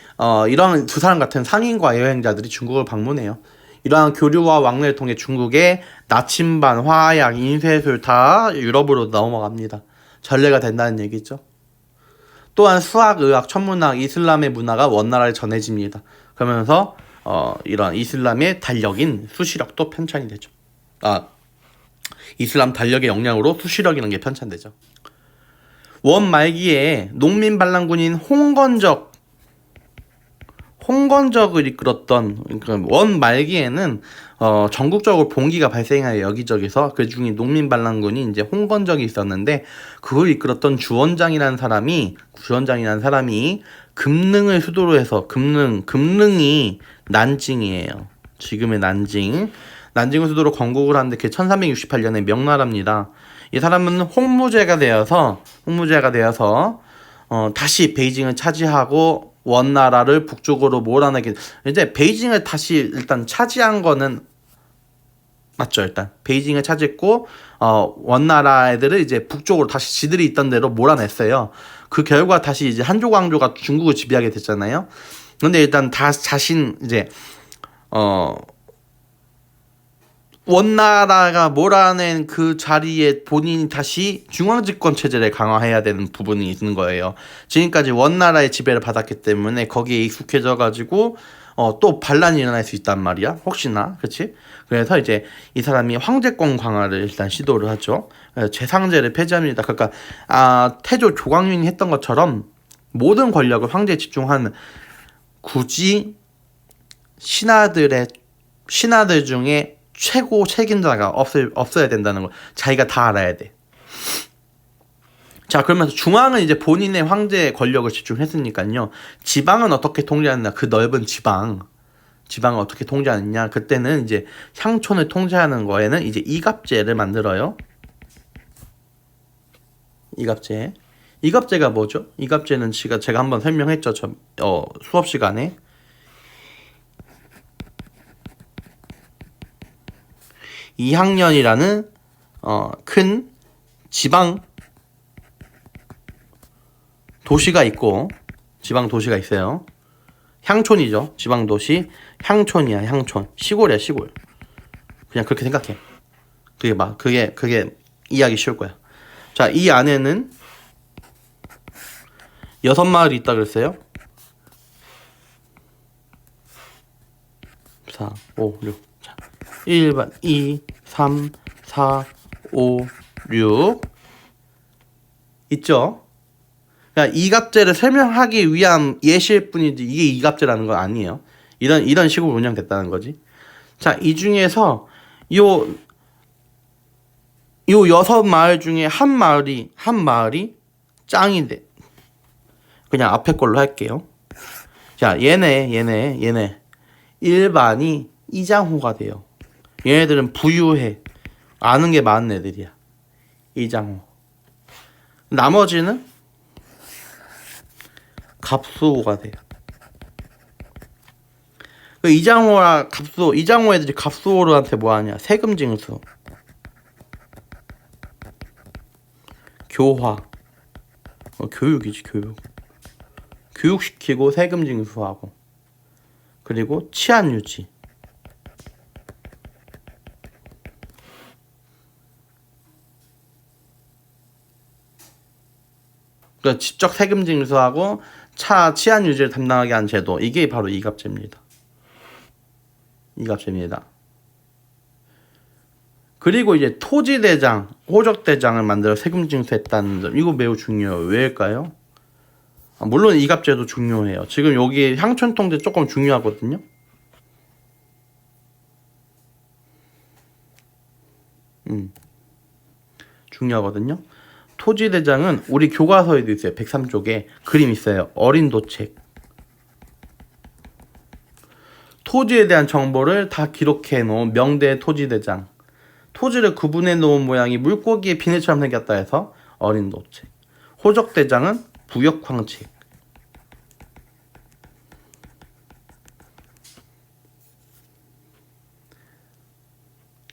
이런 두 사람 같은 상인과 여행자들이 중국을 방문해요. 이러한 교류와 왕래를 통해 중국의 나침반, 화약, 인쇄술 다 유럽으로 넘어갑니다. 전례가 된다는 얘기죠. 또한 수학, 의학, 천문학, 이슬람의 문화가 원나라에 전해집니다. 그러면서 이런 이슬람의 달력인 수시력도 편찬이 되죠. 이슬람 달력의 영향으로 수시력이라는 게 편찬되죠. 원 말기에 농민 반란군인 홍건적을 이끌었던, 그러니까 원 말기에는 전국적으로 봉기가 발생하여 여기저기서 그 중에 농민 반란군이 이제 홍건적이 있었는데 그걸 이끌었던 주원장이라는 사람이 금능을 수도로 해서 금능이 난징이에요. 지금의 난징을 수도로 건국을 하는데 그게 1368년에 명나라입니다. 이 사람은 홍무제가 되어서 다시 베이징을 차지하고 원나라를 북쪽으로 몰아내게. 이제 베이징을 다시 일단 차지한 거는 맞죠. 일단 베이징을 차지했고 원나라 애들을 이제 북쪽으로 다시 지들이 있던 대로 몰아냈어요. 그 결과 다시 이제 한조 광조가 중국을 지배하게 됐잖아요. 근데 일단 다 자신 이제 원나라가 몰아낸 그 자리에 본인이 다시 중앙집권 체제를 강화해야 되는 부분이 있는 거예요. 지금까지 원나라의 지배를 받았기 때문에 거기에 익숙해져가지고 또 반란이 일어날 수 있단 말이야. 혹시나, 그렇지? 그래서 이제 이 사람이 황제권 강화를 일단 시도를 하죠. 제상제를 폐지합니다. 그러니까 태조 조광윤이 했던 것처럼 모든 권력을 황제에 집중하는, 굳이 신하들 중에 최고 책임자가 없어야 된다는 걸 자기가 다 알아야 돼. 자, 그러면서 중앙은 이제 본인의 황제의 권력을 집중했으니까요. 지방은 어떻게 통제하느냐, 그 넓은 지방을 어떻게 통제하느냐. 그때는 이제 향촌을 통제하는 거에는 이제 이갑제를 만들어요. 이갑제가 뭐죠? 이갑제는 제가 한번 설명했죠. 수업 시간에. 이항년이라는 큰 지방 도시가 있고, 지방 도시가 있어요. 향촌이죠. 지방 도시. 향촌이야, 향촌. 시골이야, 시골. 그냥 그렇게 생각해. 그게 이해하기 쉬울 거야. 자, 이 안에는 6마을이 있다 그랬어요. 4, 5, 6. 자, 1번, 2, 3, 4, 5, 6 있죠? 그러니까 이갑제를 설명하기 위한 예시일 뿐이지 이게 이갑제라는 건 아니에요. 이런 식으로 운영됐다는 거지. 자, 이 중에서 요 6마을 중에 한 마을이 짱이 돼. 그냥 앞에 걸로 할게요. 자, 얘네 일반이 이장호가 돼요. 얘네들은 부유해. 아는 게 많은 애들이야. 이장호. 나머지는 갑수호가 돼요. 그 이장호랑 갑수호, 이장호 애들이 갑수호한테 뭐하냐? 세금 징수, 교화, 교육이지, 교육시키고 세금 징수하고, 그리고 치안 유지. 그러니까 직접 세금 징수하고 치안 유지를 담당하게 한 제도, 이게 바로 이갑제입니다. 그리고 이제 토지대장, 호적대장을 만들어 세금 징수했다는 점, 이거 매우 중요해요. 왜일까요? 물론 이갑제도 중요해요. 지금 여기 향촌통제 조금 중요하거든요. 중요하거든요. 토지대장은 우리 교과서에도 있어요. 103쪽에 그림 있어요. 어린 도책. 토지에 대한 정보를 다 기록해 놓은 명대 토지대장. 토지를 구분해 놓은 모양이 물고기의 비늘처럼 생겼다 해서 어린 도책. 호적대장은 부역황책.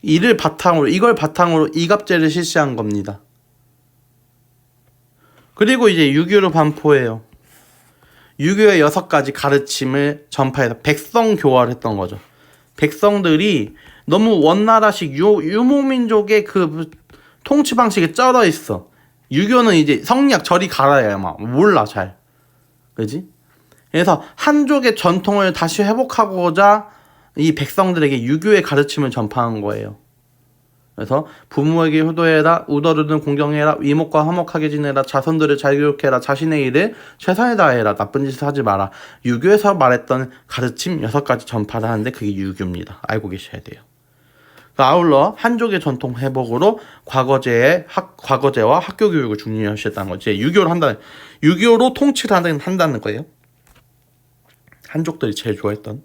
이걸 바탕으로 이갑제를 실시한 겁니다. 그리고 이제 유교를 반포해요. 유교의 6가지 가르침을 전파해서 백성교화를 했던 거죠. 백성들이 너무 원나라식 유목민족의 그 통치 방식에 쩔어 있어. 유교는 이제 성리학 저리 가라야 막 몰라 잘. 그지? 그래서 한족의 전통을 다시 회복하고자 이 백성들에게 유교의 가르침을 전파한 거예요. 그래서 부모에게 효도해라, 우더르는 공경해라, 이목과 화목하게 지내라, 자손들을 잘 교육해라, 자신의 일을 최선을 다해라, 나쁜 짓을 하지 마라. 유교에서 말했던 가르침 6가지 전파를 하는데 그게 유교입니다. 알고 계셔야 돼요. 아울러 한족의 전통 회복으로 과거제와 학교 교육을 중요시했다는 거지. 유교로 통치를 한다는 거예요. 한족들이 제일 좋아했던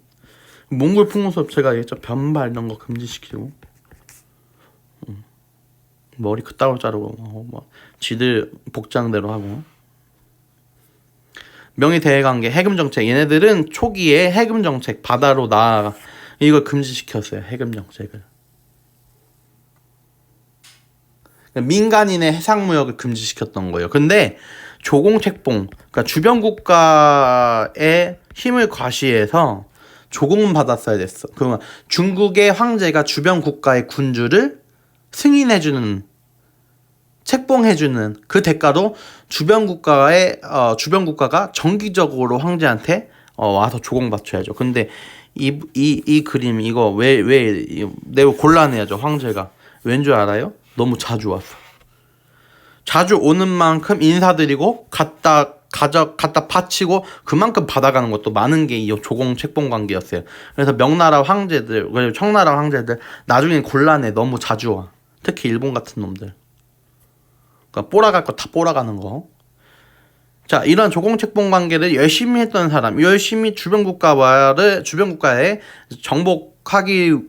몽골 풍무수업 제가 얘기했죠. 변발 이런 거 금지시키고 머리 그따로 자르고 뭐 지들 복장대로 하고 명의대외관계 해금정책. 얘네들은 초기에 해금정책 바다로 나아가 이걸 금지시켰어요. 해금정책을. 민간인의 해상무역을 금지시켰던 거예요. 근데 조공책봉, 그러니까 주변 국가의 힘을 과시해서 조공은 받았어야 됐어. 그러면 중국의 황제가 주변 국가의 군주를 승인해주는, 책봉해주는 그 대가로 주변 국가가 정기적으로 황제한테 와서 조공 바쳐야죠. 근데 이 그림 이거 왜 매우 곤란해야죠. 황제가 왠 줄 알아요? 너무 자주 왔어. 자주 오는 만큼 인사드리고 갖다 바치고 그만큼 받아가는 것도 많은 게 이 조공 책봉 관계였어요. 그래서 명나라 황제들, 그리고 청나라 황제들 나중에 곤란해. 너무 자주 와. 특히 일본 같은 놈들. 그러니까 뽀라갈 거 다 뽀라가는 거. 자, 이런 조공 책봉 관계를 열심히 했던 사람, 열심히 주변 국가에 정복하기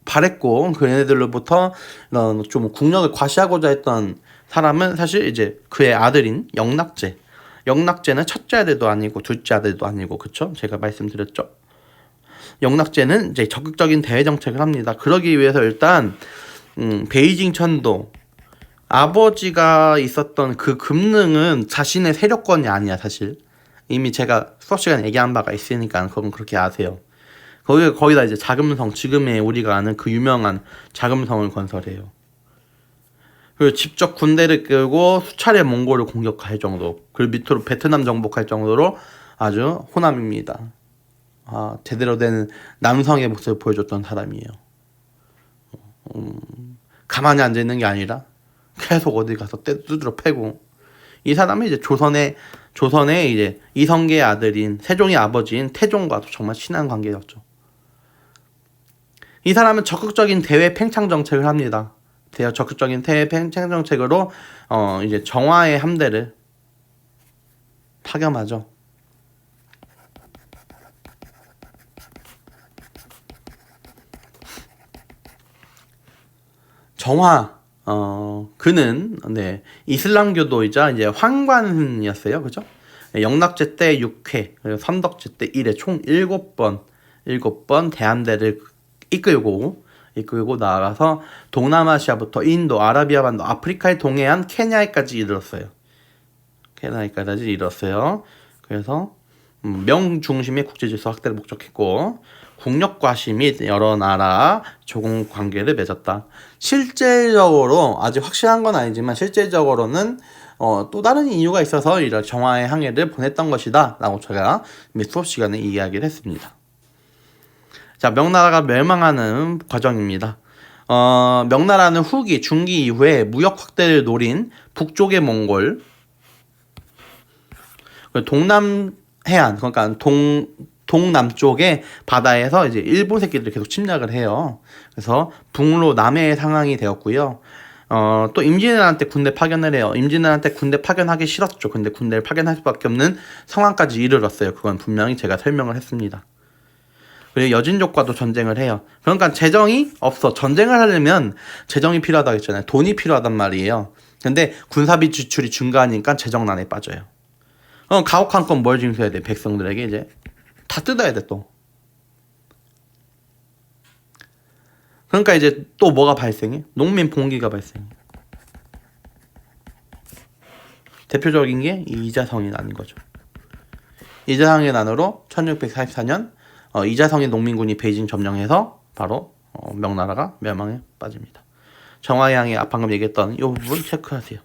바랬고 그 얘네들로부터 좀 국력을 과시하고자 했던 사람은 사실 이제 그의 아들인 영락제. 영락제는 첫째 아들도 아니고 둘째 아들도 아니고, 그쵸? 제가 말씀드렸죠. 영락제는 이제 적극적인 대외 정책을 합니다. 그러기 위해서 일단 베이징 천도, 아버지가 있었던 그 금능은 자신의 세력권이 아니야. 사실 이미 제가 수업 시간에 얘기한 바가 있으니까 그건 그렇게 아세요. 거기다 이제 자금성, 지금의 우리가 아는 그 유명한 자금성을 건설해요. 그리고 직접 군대를 끌고 수차례 몽골을 공격할 정도, 그리고 밑으로 베트남 정복할 정도로 아주 호남입니다. 제대로 된 남성의 모습을 보여줬던 사람이에요. 가만히 앉아있는 게 아니라 계속 어디 가서 두드러 패고. 이 사람은 이제 조선의 이제 이성계의 아들인 세종의 아버지인 태종과도 정말 친한 관계였죠. 이 사람은 적극적인 대외 팽창 정책을 합니다. 대여 적극적인 태평 정책으로 이제 정화의 함대를 파견하죠. 정화 그는 이슬람교도이자 이제 황관이었어요. 그죠? 영락제 때 6회, 그리고 선덕제 때 1회 총 7번 대함대를 이끌고 나아가서 동남아시아부터 인도, 아라비아 반도, 아프리카의 동해안, 케냐에까지 이르렀어요. 그래서 명 중심의 국제질서 확대를 목적했고 국력 과시 및 여러 나라 조공 관계를 맺었다. 실제적으로 아직 확실한 건 아니지만 실제적으로는 또 다른 이유가 있어서 이런 정화의 항해를 보냈던 것이다 라고 제가 수업 시간에 이야기를 했습니다. 자, 명나라가 멸망하는 과정입니다. 명나라는 후기, 중기 이후에 무역 확대를 노린 북쪽의 몽골, 동남 해안, 그러니까 동남쪽의 바다에서 이제 일본 새끼들이 계속 침략을 해요. 그래서 북로 남해의 상황이 되었고요. 또 임진왜란때 군대 파견을 해요. 임진왜란때 군대 파견하기 싫었죠. 근데 군대를 파견할 수밖에 없는 상황까지 이르렀어요. 그건 분명히 제가 설명을 했습니다. 그리고 여진족과도 전쟁을 해요. 그러니까 재정이 없어. 전쟁을 하려면 재정이 필요하다고 했잖아요. 돈이 필요하단 말이에요. 근데 군사비 지출이 증가하니까 재정난에 빠져요. 가혹한 건 뭘 징수해야 돼? 백성들에게 이제 다 뜯어야 돼 또. 그러니까 이제 또 뭐가 발생해? 농민 봉기가 발생해. 대표적인 게 이자성이 나는 거죠. 이자성의 난으로 1644년 이자성의 농민군이 베이징 점령해서 바로 명나라가 멸망에 빠집니다. 정화양의 방금 얘기했던 이 부분 체크하세요.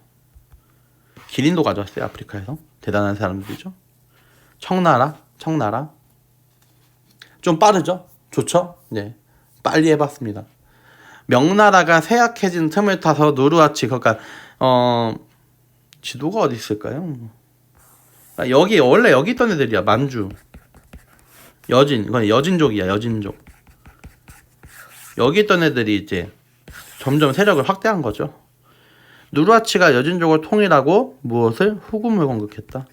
기린도 가져왔어요. 아프리카에서. 대단한 사람들이죠. 청나라 좀 빠르죠? 좋죠? 네, 빨리 해봤습니다. 명나라가 쇠약해진 틈을 타서 누르하치, 그러니까 지도가 어디 있을까요? 여기 원래 여기 있던 애들이야. 만주, 여진, 이건 여진족이야. 여진족. 여기 있던 애들이 이제 점점 세력을 확대한 거죠. 누르하치가 여진족을 통일하고 무엇을? 후금을 공격했다.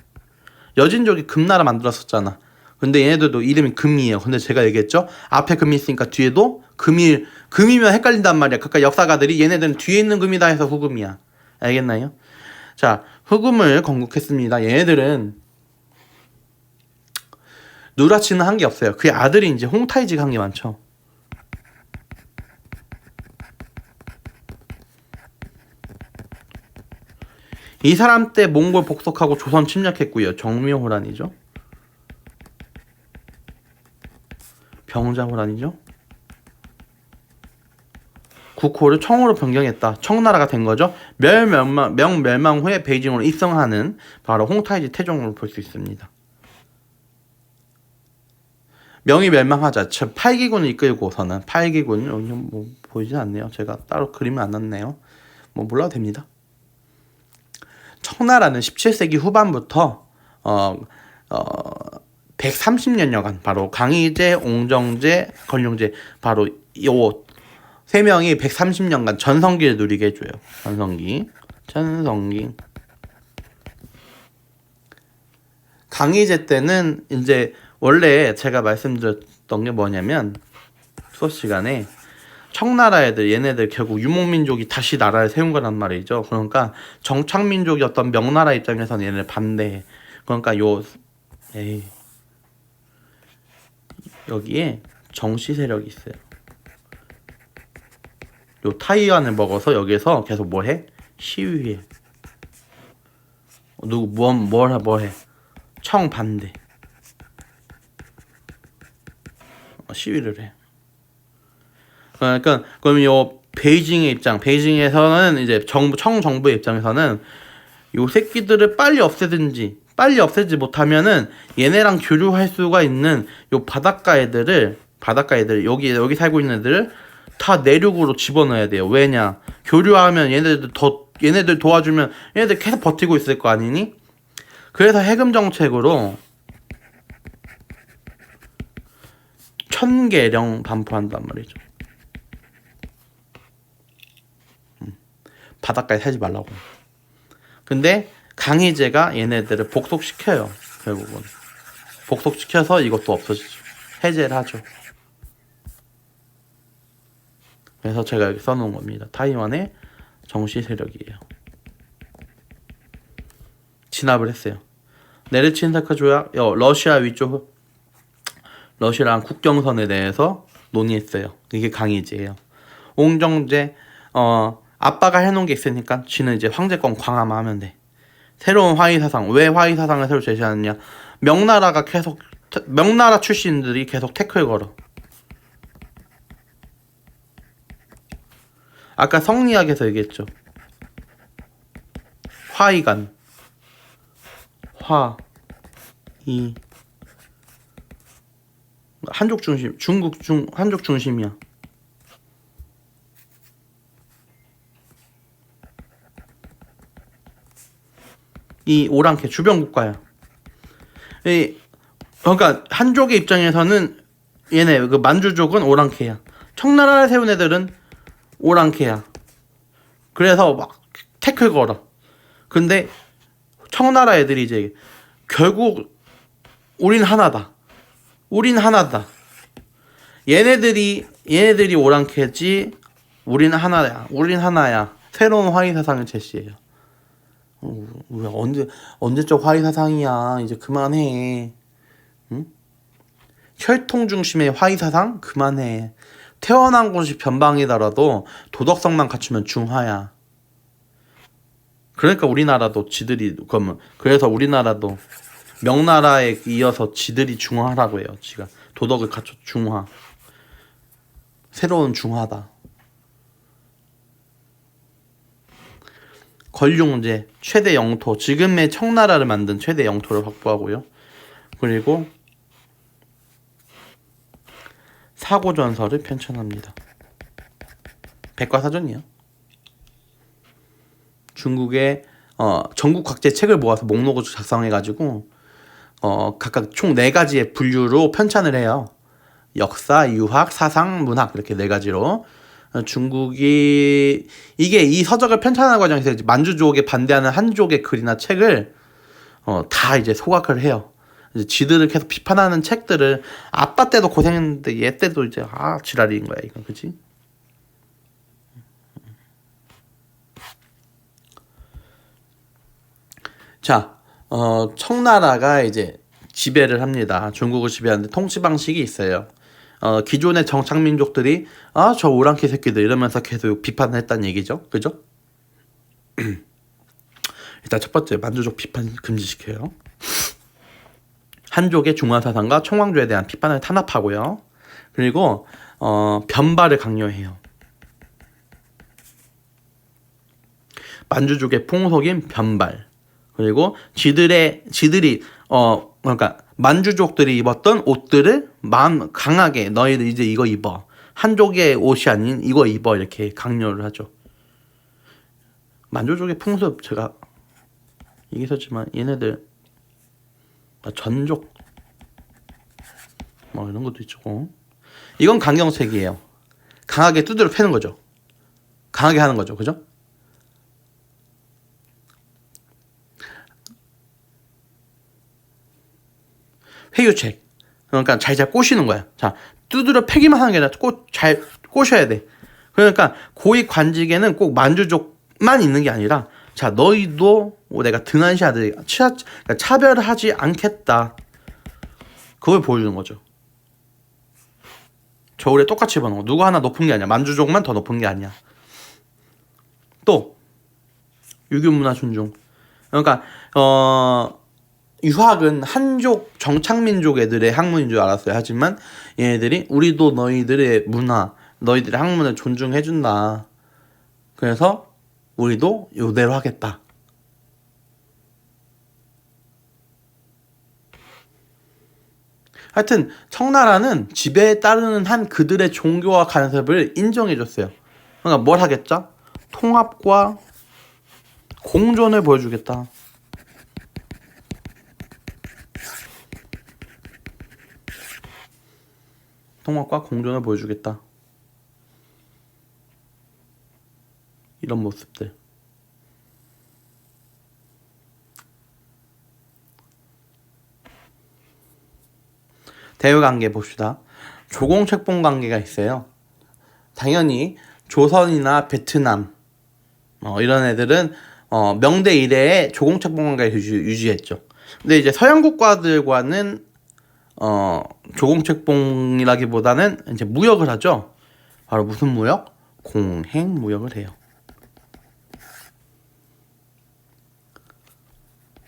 여진족이 금나라 만들었었잖아. 근데 얘네들도 이름이 금이에요. 근데 제가 얘기했죠. 앞에 금이 있으니까 뒤에도 금이면 헷갈린단 말이야. 그러니까 역사가들이 얘네들은 뒤에 있는 금이다 해서 후금이야. 알겠나요? 자, 후금을 건국했습니다. 얘네들은 누르하치는 한 게 없어요. 그의 아들이 이제 홍타이지가 한 게 많죠. 이 사람 때 몽골 복속하고 조선 침략했고요. 정묘호란이죠. 병자호란이죠. 국호를 청으로 변경했다. 청나라가 된 거죠. 명멸망 후에 베이징으로 입성하는 바로 홍타이지 태종으로 볼 수 있습니다. 명이 멸망하자 8기군을 이끌고서는 8기군 여기 뭐 보이진 않네요. 제가 따로 그림을 안 놨네요. 뭐 몰라도 됩니다. 청나라는 17세기 후반부터 130년여간 바로 강희제, 옹정제, 건룡제 바로 요 세 명이 130년간 전성기를 누리게 해줘요. 전성기. 강희제 때는 이제 원래 제가 말씀드렸던 게 뭐냐면 수업 시간에 청나라 애들 얘네들 결국 유목민족이 다시 나라를 세운 거란 말이죠. 그러니까 정착민족이었던 명나라 입장에서는 얘네를 반대해. 그러니까 여기에 정씨 세력이 있어요. 요 타이완을 먹어서 여기에서 계속 뭐 해? 시위해. 누구 뭘 해? 청 반대. 시위를 해. 그러니까 그럼 요 베이징에서는 이제 청정부의 입장에서는 요 새끼들을 빨리 없애지 못하면은 얘네랑 교류할 수가 있는 요 바닷가 애들 여기 살고 있는 애들을 다 내륙으로 집어넣어야 돼요. 왜냐? 교류하면 얘네들 도와주면 얘네들 계속 버티고 있을 거 아니니? 그래서 해금 정책으로 천계령 반포한단 말이죠. 바닷가에 살지 말라고. 근데 강희제가 얘네들을 복속시켜요. 결국은 복속시켜서 이것도 없어지죠. 해제를 하죠. 그래서 제가 여기 써놓은 겁니다. 타이완의 정시 세력이에요. 진압을 했어요. 네르친스크 조약, 러시아 위쪽 러시아랑 국경선에 대해서 논의했어요. 이게 강희제예요. 옹정제 아빠가 해놓은 게 있으니까 지는 이제 황제권 광화만 하면 돼. 새로운 화의사상. 왜 화의사상을 새로 제시하느냐. 명나라 출신들이 계속 태클 걸어. 아까 성리학에서 얘기했죠. 화의관. 한족 중심. 한족 중심이야. 이 오랑캐 주변 국가야. 그러니까 한족의 입장에서는 얘네 그 만주족은 오랑캐야. 청나라를 세운 애들은 오랑캐야. 그래서 막 태클 걸어. 근데 청나라 애들이 이제 결국 우린 하나다. 얘네들이 오랑캐지. 우린 하나야. 새로운 화의 사상을 제시해요. 왜 언제적 화의 사상이야. 이제 그만해. 응? 혈통 중심의 화의 사상 그만해. 태어난 곳이 변방이더라도 도덕성만 갖추면 중화야. 그러니까 우리나라도 그래서 우리나라도 명나라에 이어서 지들이 중화라고 해요. 지가 도덕을 갖춰 중화. 새로운 중화다. 권룡제 최대 영토, 지금의 청나라를 만든 최대 영토를 확보하고요. 그리고 사고전서를 편찬합니다. 백과사전이요. 중국의 전국 각지의 책을 모아서 목록을 작성해가지고 각각 총 4가지의 분류로 편찬을 해요. 역사, 유학, 사상, 문학 이렇게 4가지로. 중국이 이 서적을 편찬하는 과정에서 이제 만주족에 반대하는 한족의 글이나 책을 다 이제 소각을 해요. 이제 지들을 계속 비판하는 책들을 아빠 때도 고생했는데 얘 때도 이제 지랄인 거야 이건. 그치? 자, 청나라가 이제 지배를 합니다. 중국을 지배하는데 통치 방식이 있어요. 기존의 정착민족들이 저 오랑캐 새끼들 이러면서 계속 비판을 했다는 얘기죠. 그죠? 일단 첫 번째 만주족 비판 금지시켜요. 한족의 중화사상과 청왕조에 대한 비판을 탄압하고요. 그리고 변발을 강요해요. 만주족의 풍속인 변발. 그리고 지들이 그러니까 만주족들이 입었던 옷들을 마음 강하게 너희들 이제 이거 입어. 한족의 옷이 아닌 이거 입어. 이렇게 강요를 하죠. 만주족의 풍습 제가 얘기했었지만 얘네들 전족 뭐 이런 것도 있죠. 이건 강경책이에요. 강하게 두드려 패는 거죠. 강하게 하는 거죠. 그죠? 회유책. 그러니까 잘 꼬시는 거야. 자, 두드려 패기만 하는 게 아니라 잘 꼬셔야 돼. 그러니까 고위 관직에는 꼭 만주족만 있는 게 아니라 자, 너희도 내가 등한시하듯이 그러니까 차별하지 않겠다. 그걸 보여주는 거죠. 저울에 똑같이 보는 거. 누구 하나 높은 게 아니야. 만주족만 더 높은 게 아니야. 또 유교문화 존중. 그러니까 유학은 한족 정착민족 애들의 학문인 줄 알았어요. 하지만 얘네들이 우리도 너희들의 문화, 너희들의 학문을 존중해준다. 그래서 우리도 요대로 하겠다. 하여튼 청나라는 지배에 따르는 한 그들의 종교와 간섭을 인정해줬어요. 그러니까 뭘 하겠죠? 통합과 공존을 보여주겠다. 통합과 공존을 보여주겠다. 이런 모습들. 대외관계 봅시다. 조공책봉 관계가 있어요. 당연히 조선이나 베트남 이런 애들은 명대 이래에 조공책봉 관계를 유지했죠. 근데 이제 서양 국가들과는 조공책봉이라기보다는 이제 무역을 하죠. 바로 무슨 무역? 공행 무역을 해요.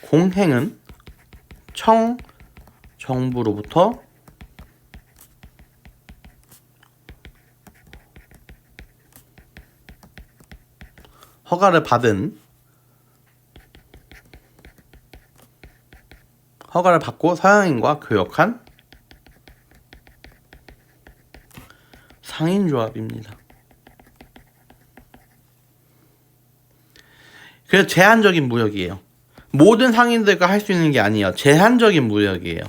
공행은 정부로부터 허가를 받고 서양인과 교역한 상인조합입니다. 그래서 제한적인 무역이에요. 모든 상인들과 할 수 있는 게 아니에요. 제한적인 무역이에요.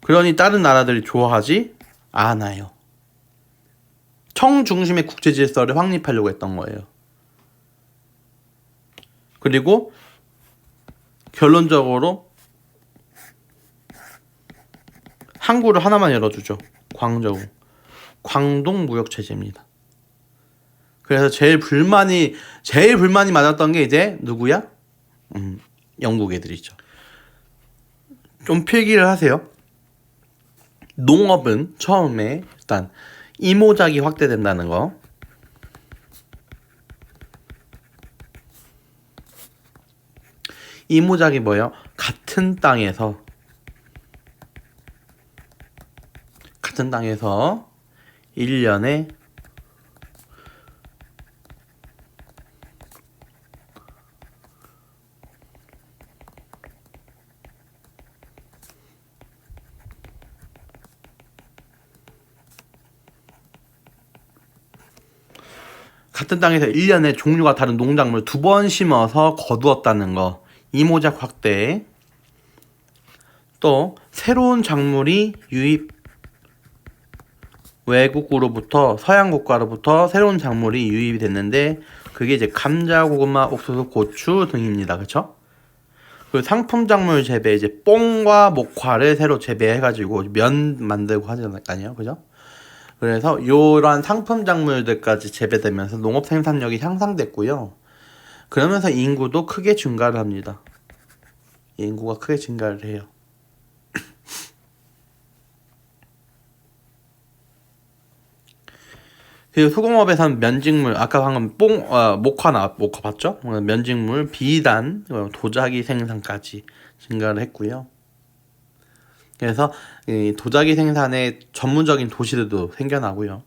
그러니 다른 나라들이 좋아하지 않아요. 청 중심의 국제 질서를 확립하려고 했던 거예요. 그리고 결론적으로 항구를 하나만 열어주죠. 광동 무역 체제입니다. 그래서 제일 불만이 많았던 게 이제 누구야? 영국 애들이죠. 좀 필기를 하세요. 농업은 처음에 일단 이모작이 확대된다는 거. 이모작이 뭐예요? 같은 땅에서 1년에 같은 땅에서 1년에 종류가 다른 농작물을 2번 심어서 거두었다는 거. 이모작 확대. 또 새로운 작물이 유입. 외국으로부터 서양 국가로부터 새로운 작물이 유입이 됐는데 그게 이제 감자, 고구마, 옥수수, 고추 등입니다. 그쵸? 그 상품 작물 재배 이제 뽕과 목화를 새로 재배해가지고 면 만들고 하잖아요. 그죠? 그래서 이러한 상품 작물들까지 재배되면서 농업 생산력이 향상됐고요. 그러면서 인구도 크게 증가를 합니다. 인구가 크게 증가를 해요. 그리고 수공업에서는 면직물, 아까 방금 목화 봤죠? 면직물, 비단, 도자기 생산까지 증가를 했고요. 그래서 이 도자기 생산에 전문적인 도시들도 생겨나고요.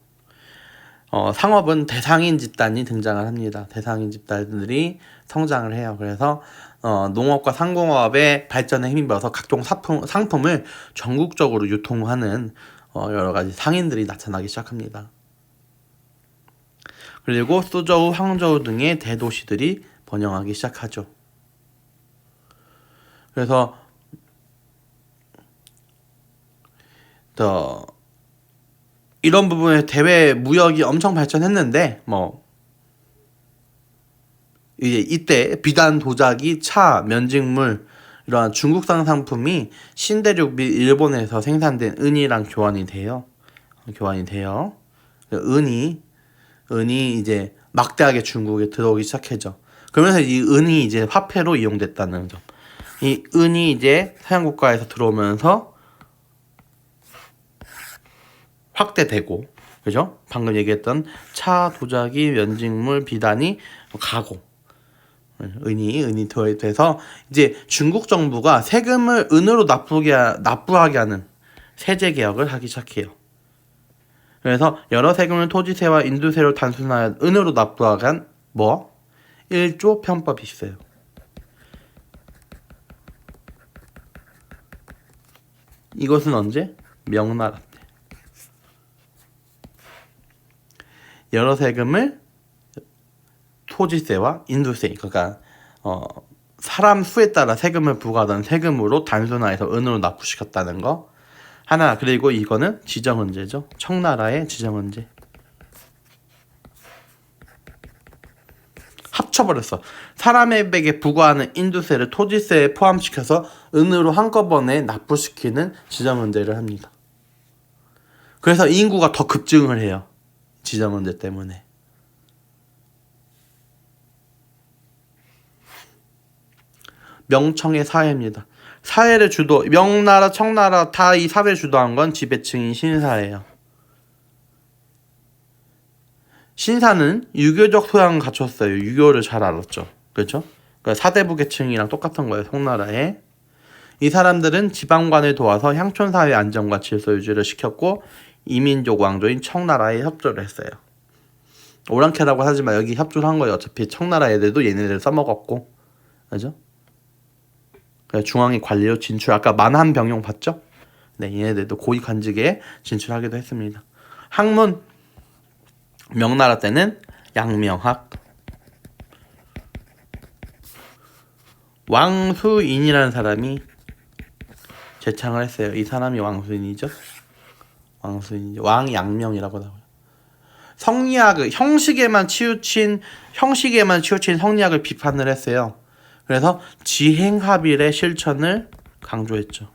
상업은 대상인 집단이 등장을 합니다. 대상인 집단들이 성장을 해요. 그래서 농업과 상공업의 발전에 힘입어서 각종 상품을 전국적으로 유통하는 여러 가지 상인들이 나타나기 시작합니다. 그리고 수저우, 항저우 등의 대도시들이 번영하기 시작하죠. 그래서 이런 부분에 대외 무역이 엄청 발전했는데 이때 비단, 도자기, 차, 면직물 이러한 중국산 상품이 신대륙 및 일본에서 생산된 은이랑 교환이 돼요. 은이 이제 막대하게 중국에 들어오기 시작했죠. 그러면서 이 은이 이제 화폐로 이용됐다는 점. 이 은이 이제 서양 국가에서 들어오면서 확대되고, 그죠? 방금 얘기했던 차, 도자기, 면직물, 비단이 가고, 은이 돼서 이제 중국 정부가 세금을 은으로 납부하게 하는 세제 개혁을 하기 시작해요. 그래서 여러 세금을 토지세와 인도세로 단순하여 은으로 납부하게 한 1조 편법이 있어요. 이것은 언제? 명나라 때. 여러 세금을 토지세와 인도세, 그러니까 사람 수에 따라 세금을 부과하던 세금으로 단순화해서 은으로 납부시켰다는 거 하나. 그리고 이거는 지정은제죠. 청나라의 지정은제. 합쳐버렸어. 사람의 백에 부과하는 인두세를 토지세에 포함시켜서 은으로 한꺼번에 납부시키는 지정은제를 합니다. 그래서 인구가 더 급증을 해요. 지정은제 때문에. 명청의 사회입니다. 사회를 주도, 명나라, 청나라 다 이 사회 주도한 건 지배층인 신사예요. 신사는 유교적 소양을 갖췄어요. 유교를 잘 알았죠. 그렇죠? 그러니까 사대부 계층이랑 똑같은 거예요. 송나라에. 이 사람들은 지방관을 도와서 향촌사회 안정과 질서 유지를 시켰고 이민족 왕조인 청나라에 협조를 했어요. 오랑캐라고 하지만 여기 협조를 한 거예요. 어차피 청나라 애들도 얘네들 써먹었고. 그죠? 중앙의 관리로 진출. 아까 만한 병용 봤죠? 네, 얘네들도 고위 관직에 진출하기도 했습니다. 학문. 명나라 때는 양명학. 왕수인이라는 사람이 제창을 했어요. 이 사람이 왕수인이죠. 왕수인이죠. 왕양명이라고 나와요. 성리학을 형식에만 치우친 성리학을 비판을 했어요. 그래서 지행합일의 실천을 강조했죠.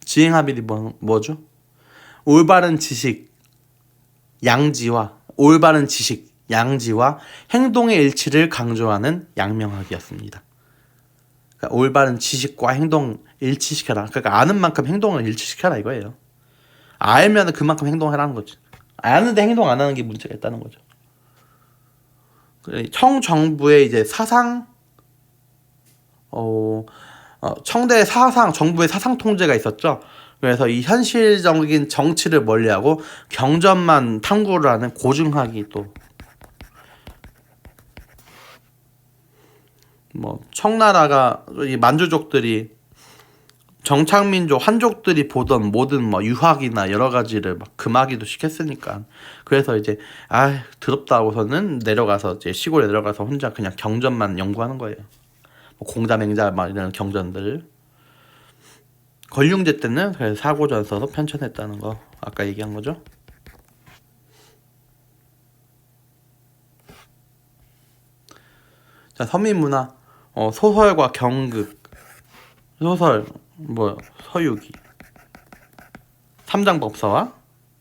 지행합일이 뭐죠? 올바른 지식, 양지와 행동의 일치를 강조하는 양명학이었습니다. 그러니까 올바른 지식과 행동 일치시켜라. 그러니까 아는 만큼 행동을 일치시켜라 이거예요. 알면 그만큼 행동하라는 거지. 아는데 행동 안 하는 게 문제가 있다는 거죠. 청정부의 이제 사상, 청대 사상, 정부의 사상 통제가 있었죠. 그래서 이 현실적인 정치를 멀리하고 경전만 탐구를 하는 고증학이 또 청나라가 이 만주족들이 정착민족 한족들이 보던 모든 유학이나 여러 가지를 막 금하기도 시켰으니까 그래서 이제 더럽다고서는 내려가서 이제 시골에 내려가서 혼자 그냥 경전만 연구하는 거예요. 공자맹자 이런 경전들. 권륭제 때는 그래서 사고전 써서 편찬했다는 거 아까 얘기한 거죠. 자, 서민문화. 소설과 경극. 소설 서유기, 삼장법사와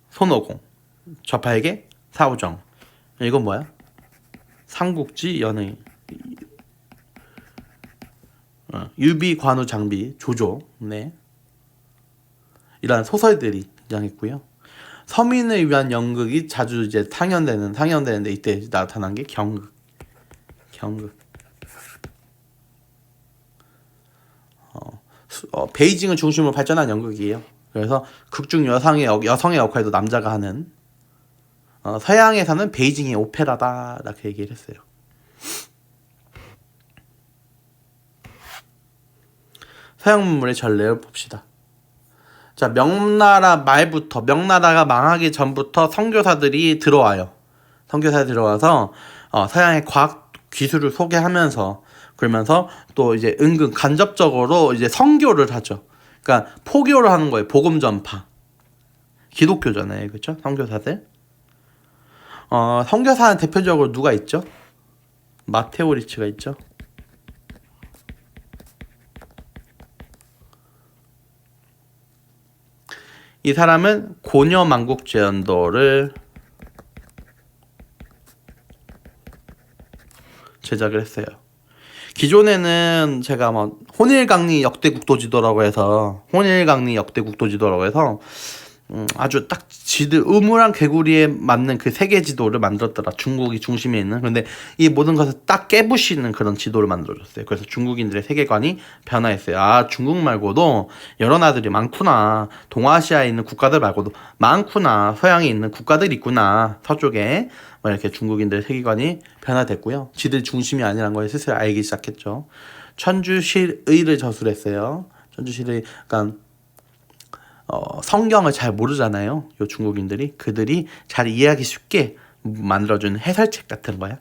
손오공, 저팔계, 사우정. 이건 뭐야? 삼국지 연의. 유비, 관우, 장비, 조조. 네. 이런 소설들이 등장했고요. 서민을 위한 연극이 자주 이제 상연되는데 이때 나타난 게 경극. 베이징을 중심으로 발전한 연극이에요. 그래서 극중 여성의 역할도 남자가 하는. 서양에서는 베이징이 오페라다 이렇게 얘기를 했어요. 서양 문물의 전례를 봅시다. 자, 명나라 말부터 명나라가 망하기 전부터 선교사들이 들어와요. 선교사들이 들어와서 서양의 과학 기술을 소개하면서 그러면서 또 이제 은근 간접적으로 이제 선교를 하죠. 그러니까 포교를 하는 거예요. 복음 전파. 기독교잖아요. 그렇죠? 선교사들. 선교사는 대표적으로 누가 있죠? 마테오 리치가 있죠. 이 사람은 고려만국제연도를 제작을 했어요. 기존에는 제가 혼일강리 역대국도지도라고 해서 아주 딱 우물안 개구리에 맞는 그 세계 지도를 만들었더라. 중국이 중심에 있는. 그런데 이 모든 것을 딱 깨부시는 그런 지도를 만들어줬어요. 그래서 중국인들의 세계관이 변화했어요. 중국 말고도 여러 나라들이 많구나. 동아시아에 있는 국가들 말고도 많구나. 서양에 있는 국가들이 있구나. 서쪽에. 이렇게 중국인들의 세계관이 변화됐고요. 지들 중심이 아니라는 걸 스스로 알기 시작했죠. 천주실의를 저술했어요. 천주실의, 그러니까 성경을 잘 모르잖아요. 요 중국인들이. 그들이 잘 이해하기 쉽게 만들어주는 해설책 같은 거야.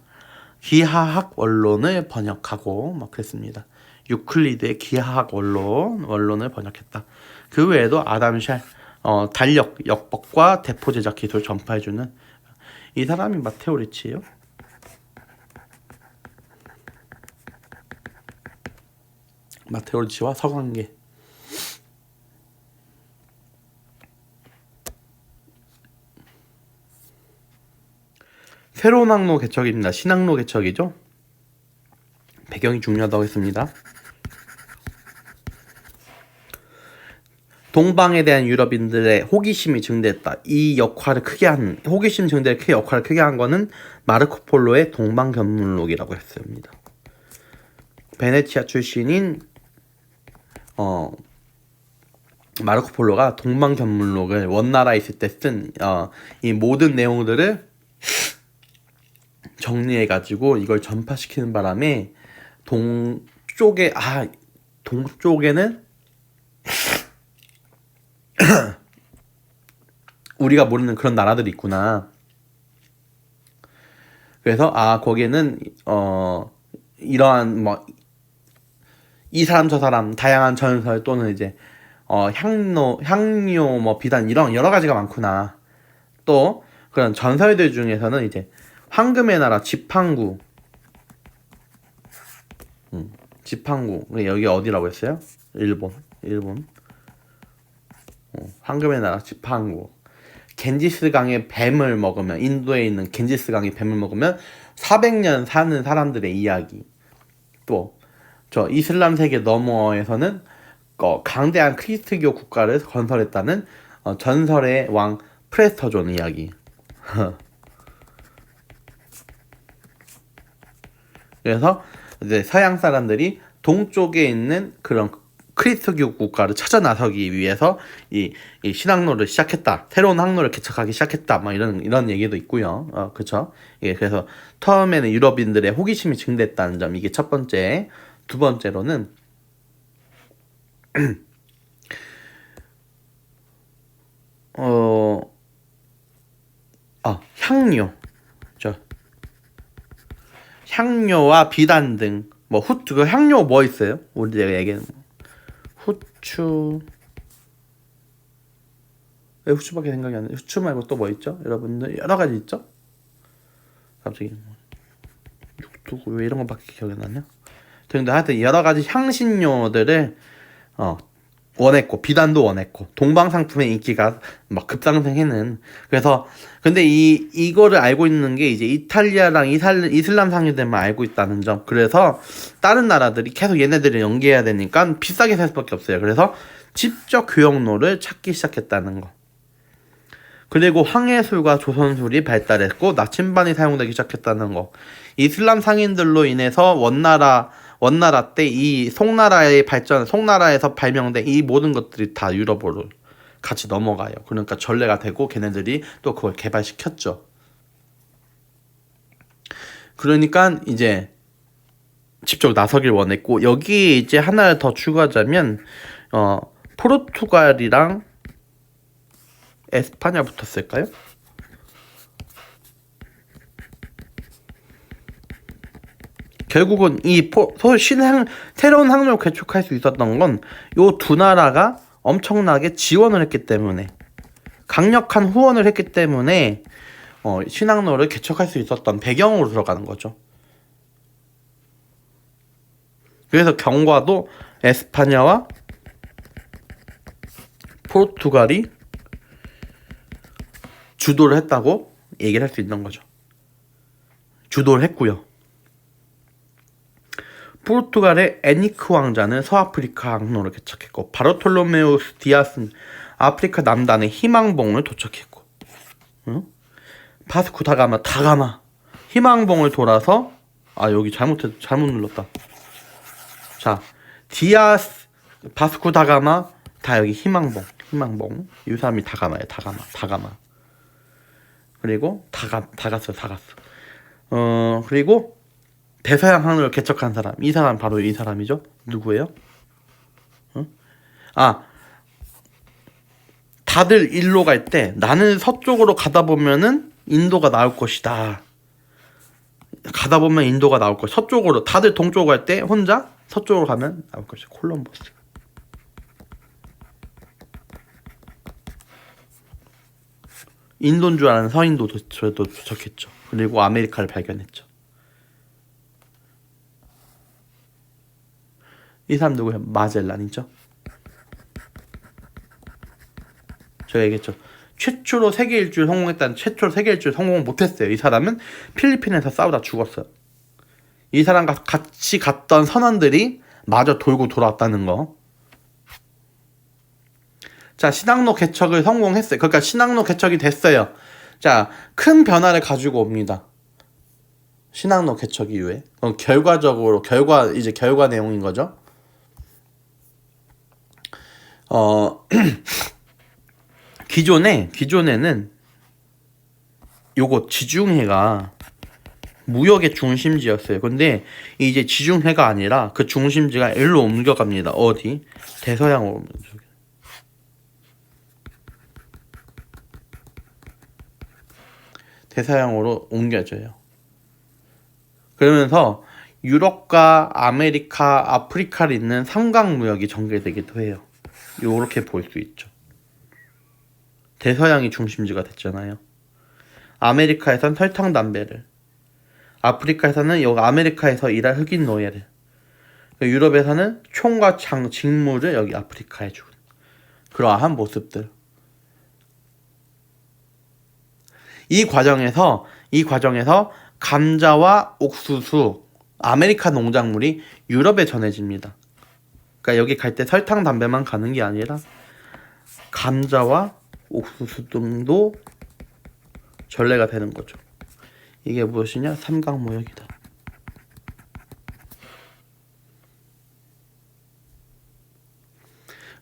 기하학 원론을 번역하고 그랬습니다. 유클리드의 기하학 원론을 번역했다. 그 외에도 아담 샬, 달력 역법과 대포 제작 기술 전파해주는 이 사람이 마테오 리치예요. 마테오 리치와 서광계. 새로운 항로 개척입니다. 신항로 개척이죠. 배경이 중요하다고 했습니다. 동방에 대한 유럽인들의 호기심이 증대했다. 이 역할을 크게 한, 호기심 증대의 역할을 크게 한 거는 마르코 폴로의 동방견문록이라고 했습니다. 베네치아 출신인 마르코 폴로가 동방견문록을 원나라에 있을 때 쓴 이 모든 내용들을 정리해가지고 이걸 전파시키는 바람에 동쪽에는 우리가 모르는 그런 나라들이 있구나. 그래서 거기에는 이러한 이 사람 저 사람 다양한 전설 또는 이제 향료 비단 이런 여러 가지가 많구나. 또 그런 전설들 중에서는 이제 황금의 나라 지팡구. 여기 어디라고 했어요? 일본. 황금의 나라 지팡구. 겐지스 강의 뱀을 먹으면, 인도에 있는 겐지스 강의 뱀을 먹으면 400년 사는 사람들의 이야기. 또 저 이슬람 세계 너머에서는 강대한 크리스트교 국가를 건설했다는 전설의 왕 프레스터존 이야기. 그래서 이제 서양 사람들이 동쪽에 있는 그런 크리스트교 국가를 찾아 나서기 위해서 이 신항로를 시작했다. 새로운 항로를 개척하기 시작했다. 이런 얘기도 있고요. 그렇죠. 그래서 처음에는 유럽인들의 호기심이 증대했다는 점, 이게 첫 번째. 두 번째로는 향료. 향료와 비단 등 후추, 그 향료 뭐 있어요? 우리 내가 얘기하는 후추. 왜 후추밖에 생각이 안 나요? 후추 말고 또 뭐 있죠? 여러분들 여러 가지 있죠? 갑자기 육두 왜 이런 거밖에 기억이 안 나냐? 근데 하여튼 여러 가지 향신료들을 원했고 비단도 원했고 동방 상품의 인기가 막 급상승해는. 그래서 근데 이거를 알고 있는 게 이제 이탈리아랑 이슬람 상류들만 알고 있다는 점. 그래서 다른 나라들이 계속 얘네들을 연계해야 되니까 비싸게 살 수밖에 없어요. 그래서 직접 교역로를 찾기 시작했다는 거. 그리고 황해술과 조선술이 발달했고 나침반이 사용되기 시작했다는 거. 이슬람 상인들로 인해서 원나라 때 이 송나라에서 발명된 이 모든 것들이 다 유럽으로 같이 넘어가요. 그러니까 전래가 되고 걔네들이 또 그걸 개발시켰죠. 그러니까 이제 직접 나서길 원했고, 여기에 이제 하나를 더 추가하자면 포르투갈이랑 에스파냐 붙었을까요? 결국은 새로운 항로를 개척할 수 있었던 건 요 두 나라가 엄청나게 지원을 했기 때문에, 강력한 후원을 했기 때문에 신항로를 개척할 수 있었던 배경으로 들어가는 거죠. 그래서 경과도 에스파냐와 포르투갈이 주도를 했다고 얘기를 할 수 있는 거죠. 주도를 했고요. 포르투갈의 에니크 왕자는 서아프리카 항로를 개척했고, 바르톨로메우스 디아스는 아프리카 남단의 희망봉을 도착했고, 바스코 다가마 희망봉을 돌아서 여기 잘못 눌렀다. 자, 디아스, 바스코 다가마 다 여기 희망봉. 이 사람이 다가마예요. 다가마. 그리고 다갔어. 그리고 대서양 항로를 개척한 사람, 이 사람 바로 이 사람이죠. 누구예요? 다들 일로 갈 때 나는 서쪽으로 가다 보면은 인도가 나올 것이다. 가다 보면 인도가 나올 것. 서쪽으로 다들 동쪽으로 갈 때 혼자 서쪽으로 가면 나올 것이다. 콜럼버스. 인도인 줄 아는 서인도도 저도 도착했죠. 그리고 아메리카를 발견했죠. 이 사람 누구예요? 마젤란이죠. 제가 얘기했죠. 최초로 세계 일주를 성공했다는 최초로 세계 일주를 성공 못했어요. 이 사람은 필리핀에서 싸우다 죽었어요. 이 사람과 같이 갔던 선원들이 마저 돌고 돌아왔다는 거. 자, 신항로 개척을 성공했어요. 그러니까 신항로 개척이 됐어요. 자, 큰 변화를 가지고 옵니다. 신항로 개척 이후에. 결과적으로 결과 내용인 거죠. 기존에는 요거 지중해가 무역의 중심지였어요. 근데 이제 지중해가 아니라 그 중심지가 일로 옮겨갑니다. 어디? 대서양으로. 대서양으로 옮겨져요. 그러면서 유럽과 아메리카, 아프리카를 잇는 삼각무역이 전개되기도 해요. 요렇게 볼 수 있죠. 대서양이 중심지가 됐잖아요. 아메리카에선 설탕 담배를, 아프리카에서는 여기 아메리카에서 일할 흑인 노예를, 유럽에서는 총과 직무를 여기 아프리카에 주는 그러한 모습들. 이 과정에서 감자와 옥수수, 아메리카 농작물이 유럽에 전해집니다. 그러니까 여기 갈 때 설탕 담배만 가는 게 아니라 감자와 옥수수 등도 전래가 되는 거죠. 이게 무엇이냐? 삼각무역이다.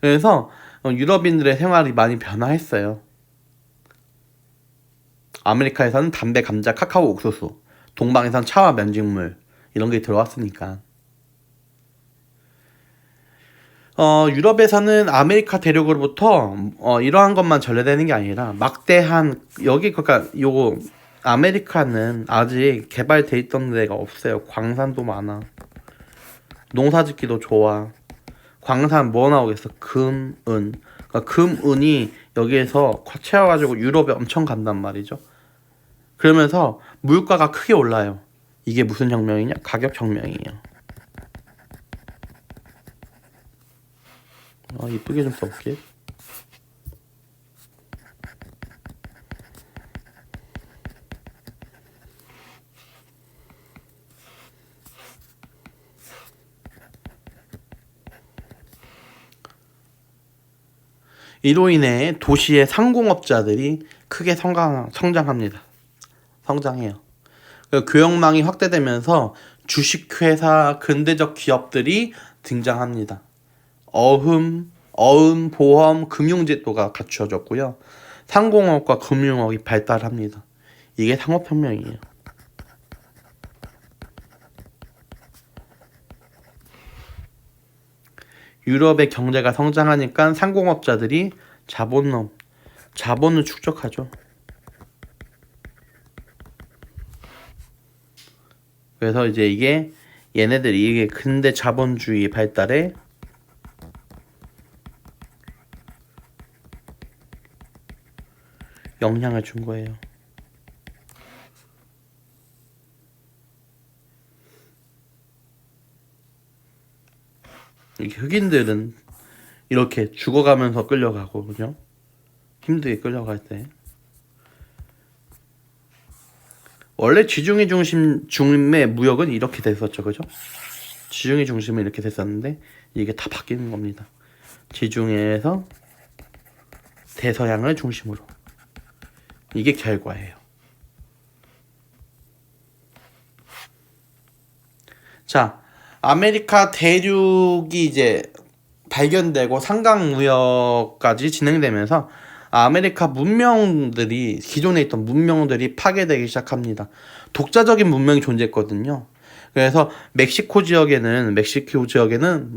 그래서 유럽인들의 생활이 많이 변화했어요. 아메리카에서는 담배, 감자, 카카오, 옥수수, 동방에서는 차와 면직물 이런 게 들어왔으니까. 유럽에서는 아메리카 대륙으로부터 이러한 것만 전래되는 게 아니라 막대한 그러니까 요거 아메리카는 아직 개발돼 있던 데가 없어요. 광산도 많아. 농사짓기도 좋아. 광산 뭐 나오겠어? 금, 은. 그러니까 금, 은이 여기에서 채워가지고 유럽에 엄청 간단 말이죠. 그러면서 물가가 크게 올라요. 이게 무슨 혁명이냐? 가격 혁명이에요. 이쁘게 좀 써볼게. 이로 인해 도시의 상공업자들이 크게 성장합니다. 성장해요. 교역망이 확대되면서 주식회사, 근대적 기업들이 등장합니다. 어음, 보험, 금융제도가 갖추어졌고요. 상공업과 금융업이 발달합니다. 이게 상업혁명이에요. 유럽의 경제가 성장하니까 상공업자들이 자본을 축적하죠. 그래서 이제 이게 근대 자본주의 발달에 영향을 준 거예요. 흑인들은 이렇게 죽어가면서 끌려가고, 그죠? 힘들게 끌려갈 때. 원래 지중해 중심의 무역은 이렇게 됐었죠, 그죠? 지중해 중심은 이렇게 됐었는데 이게 다 바뀌는 겁니다. 지중해에서 대서양을 중심으로. 이게 결과예요. 자, 아메리카 대륙이 이제 발견되고 삼각무역까지 진행되면서 아메리카 문명들이 기존에 있던 문명들이 파괴되기 시작합니다. 독자적인 문명이 존재했거든요. 그래서 멕시코 지역에는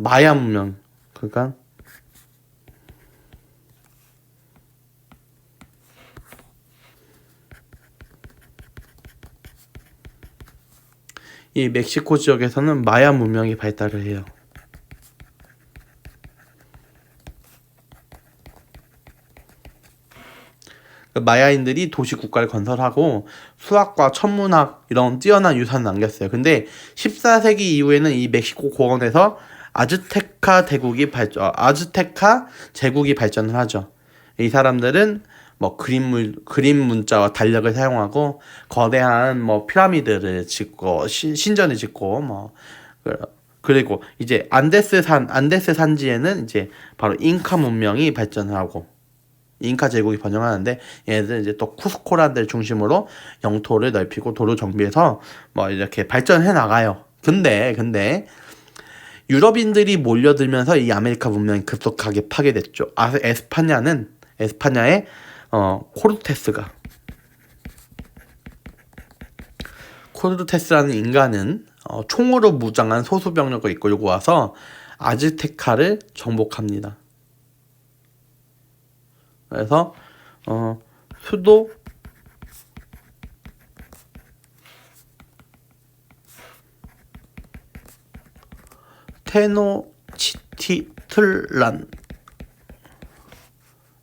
마야 문명, 그러니까 이 멕시코 지역에서는 마야 문명이 발달을 해요. 마야인들이 도시 국가를 건설하고 수학과 천문학 이런 뛰어난 유산을 남겼어요. 근데 14세기 이후에는 이 멕시코 고원에서 아즈테카 제국이 발전을 하죠. 이 사람들은 뭐 그림 문자와 달력을 사용하고 거대한 뭐 피라미드를 짓고 신전을 짓고 뭐 그리고 이제 안데스 산지에는 이제 바로 잉카 문명이 발전을 하고 잉카 제국이 번영하는데 얘네들 이제 또 쿠스코라는 데를 중심으로 영토를 넓히고 도로 정비해서 뭐 이렇게 발전해 나가요. 근데 유럽인들이 몰려들면서 이 아메리카 문명이 급속하게 파괴됐죠. 에스파냐의 코르테스라는 인간은 총으로 무장한 소수 병력을 이끌고 와서 아즈테카를 정복합니다. 그래서 수도 테노치티틀란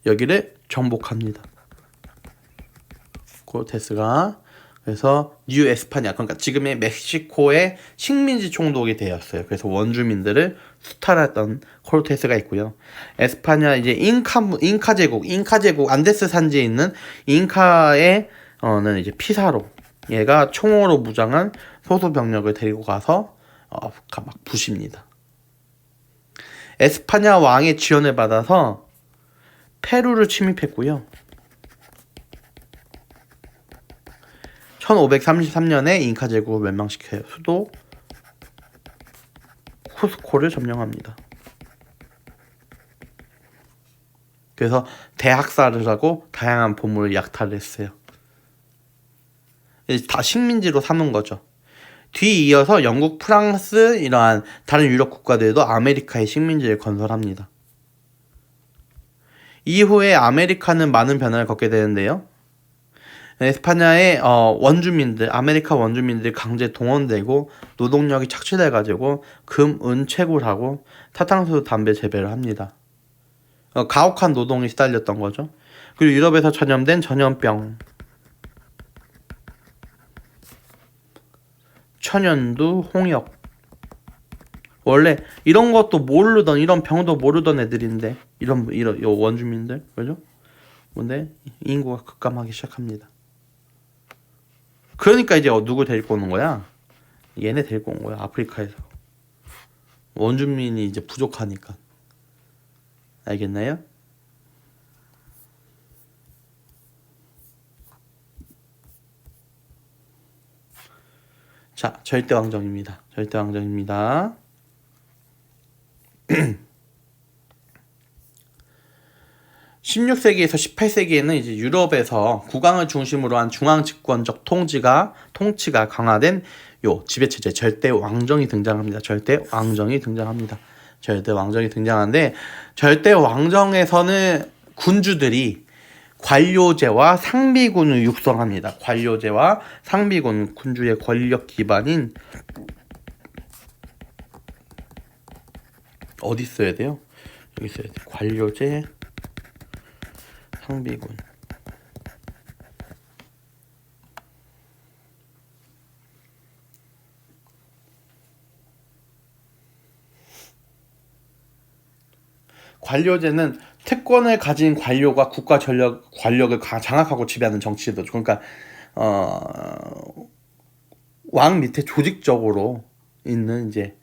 여기를 정복합니다. 코르테스가. 그래서 뉴 에스파냐, 그러니까 지금의 멕시코의 식민지 총독이 되었어요. 그래서 원주민들을 수탈했던 코르테스가 있고요. 에스파냐 이제 잉카 제국 안데스 산지에 있는 잉카의 는 이제 피사로, 얘가 총으로 무장한 소수 병력을 데리고 가서 막 부십니다. 에스파냐 왕의 지원을 받아서 페루를 침입했고요. 1533년에 잉카 제국을 멸망시켜요. 수도 쿠스코를 점령합니다. 그래서 대학살을 하고 다양한 보물을 약탈을 했어요. 다 식민지로 삼은 거죠. 뒤이어서 영국, 프랑스 이러한 다른 유럽 국가들도 아메리카의 식민지를 건설합니다. 이후에 아메리카는 많은 변화를 겪게 되는데요. 에스파냐의 아메리카 원주민들이 강제 동원되고 노동력이 착취돼가지고 금, 은 채굴하고 사탕수수, 담배 재배를 합니다. 가혹한 노동이 시달렸던 거죠. 그리고 유럽에서 전염된 전염병, 천연두, 홍역. 원래 이런 것도 모르던, 이런 병도 모르던 애들인데 이런 원주민들, 그죠? 근데 인구가 급감하기 시작합니다. 그러니까 이제 누구 데리고 오는 거야? 얘네 데리고 온 거야. 아프리카에서. 원주민이 이제 부족하니까. 알겠나요? 자, 절대왕정입니다. 16세기에서 18세기에는 이제 유럽에서 국왕을 중심으로 한 중앙 집권적 통치가 강화된 요 지배체제 절대왕정이 등장합니다. 절대왕정이 등장하는데 절대왕정에서는 군주들이 관료제와 상비군을 육성합니다. 관료제와 상비군, 군주의 권력 기반인 어디 써야 돼요? 여기 써야 돼요. 관료제, 상비군. 관료제는 특권을 가진 관료가 국가 권력을 장악하고 지배하는 정치제도죠. 그러니까 왕 밑에 조직적으로 있는 이제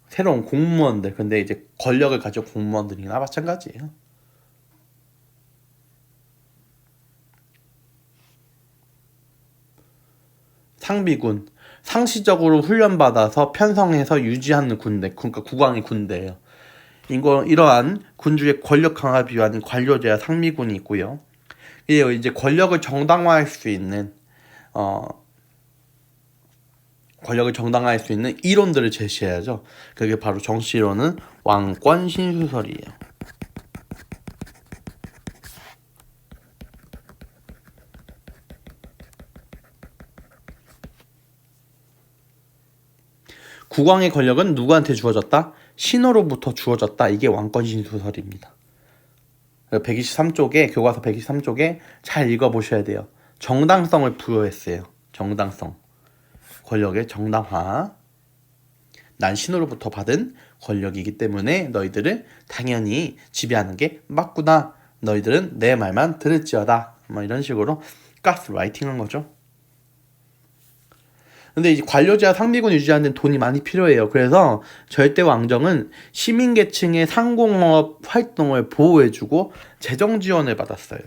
새로운 공무원들, 근데 이제 권력을 가진 공무원들이나 마찬가지예요. 상비군, 상시적으로 훈련받아서 편성해서 유지하는 군대, 그러니까 국왕의 군대예요. 이러한 군주의 권력 강화를 위한 관료제와 상비군이 있고요. 이제 권력을 정당화할 수 있는 이론들을 제시해야죠. 그게 바로 정치이론은 왕권 신수설이에요. 국왕의 권력은 누구한테 주어졌다? 신호로부터 주어졌다. 이게 왕권 신수설입니다. 123쪽에 교과서 123쪽에 잘 읽어보셔야 돼요. 정당성을 부여했어요. 정당성. 권력의 정당화. 난 신으로부터 받은 권력이기 때문에 너희들을 당연히 지배하는 게 맞구나. 너희들은 내 말만 들을지어다. 뭐 이런 식으로 가스라이팅한 거죠. 근데 이제 관료제와 상비군 유지하는 데는 돈이 많이 필요해요. 그래서 절대 왕정은 시민계층의 상공업 활동을 보호해주고 재정 지원을 받았어요.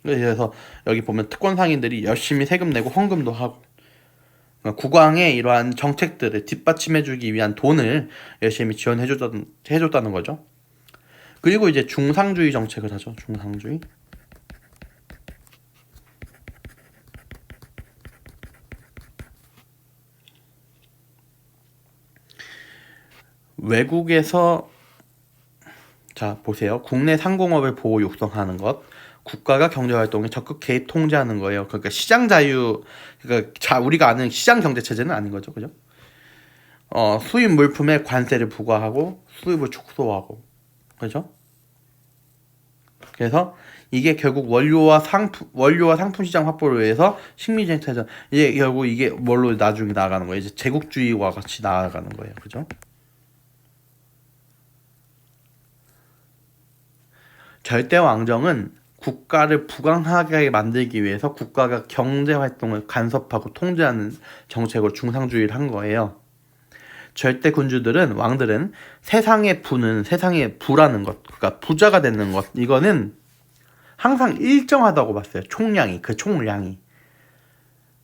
그래서 여기 보면 특권 상인들이 열심히 세금 내고 헌금도 하고 국왕의 이러한 정책들을 뒷받침해주기 위한 돈을 열심히 지원해줬다는 거죠. 그리고 이제 중상주의 정책을 하죠. 중상주의. 외국에서 자 보세요. 국내 상공업을 보호 육성하는 것, 국가가 경제활동에 적극 개입 통제하는 거예요. 그러니까 시장 자유, 그러니까 우리가 아는 시장 경제 체제는 아닌 거죠, 그죠? 수입 물품에 관세를 부과하고 수입을 축소하고, 그죠? 그래서 이게 결국 원료와 상품 시장 확보를 위해서 식민지체전, 이게 결국 이게 뭘로 나중에 나아가는 거예요. 이제 제국주의와 같이 나아가는 거예요, 그죠? 절대 왕정은 국가를 부강하게 만들기 위해서 국가가 경제 활동을 간섭하고 통제하는 정책으로 중상주의를 한 거예요. 절대 군주들은 왕들은 세상의 부라는 것, 그러니까 부자가 되는 것, 이거는 항상 일정하다고 봤어요. 총량이, 그 총량이.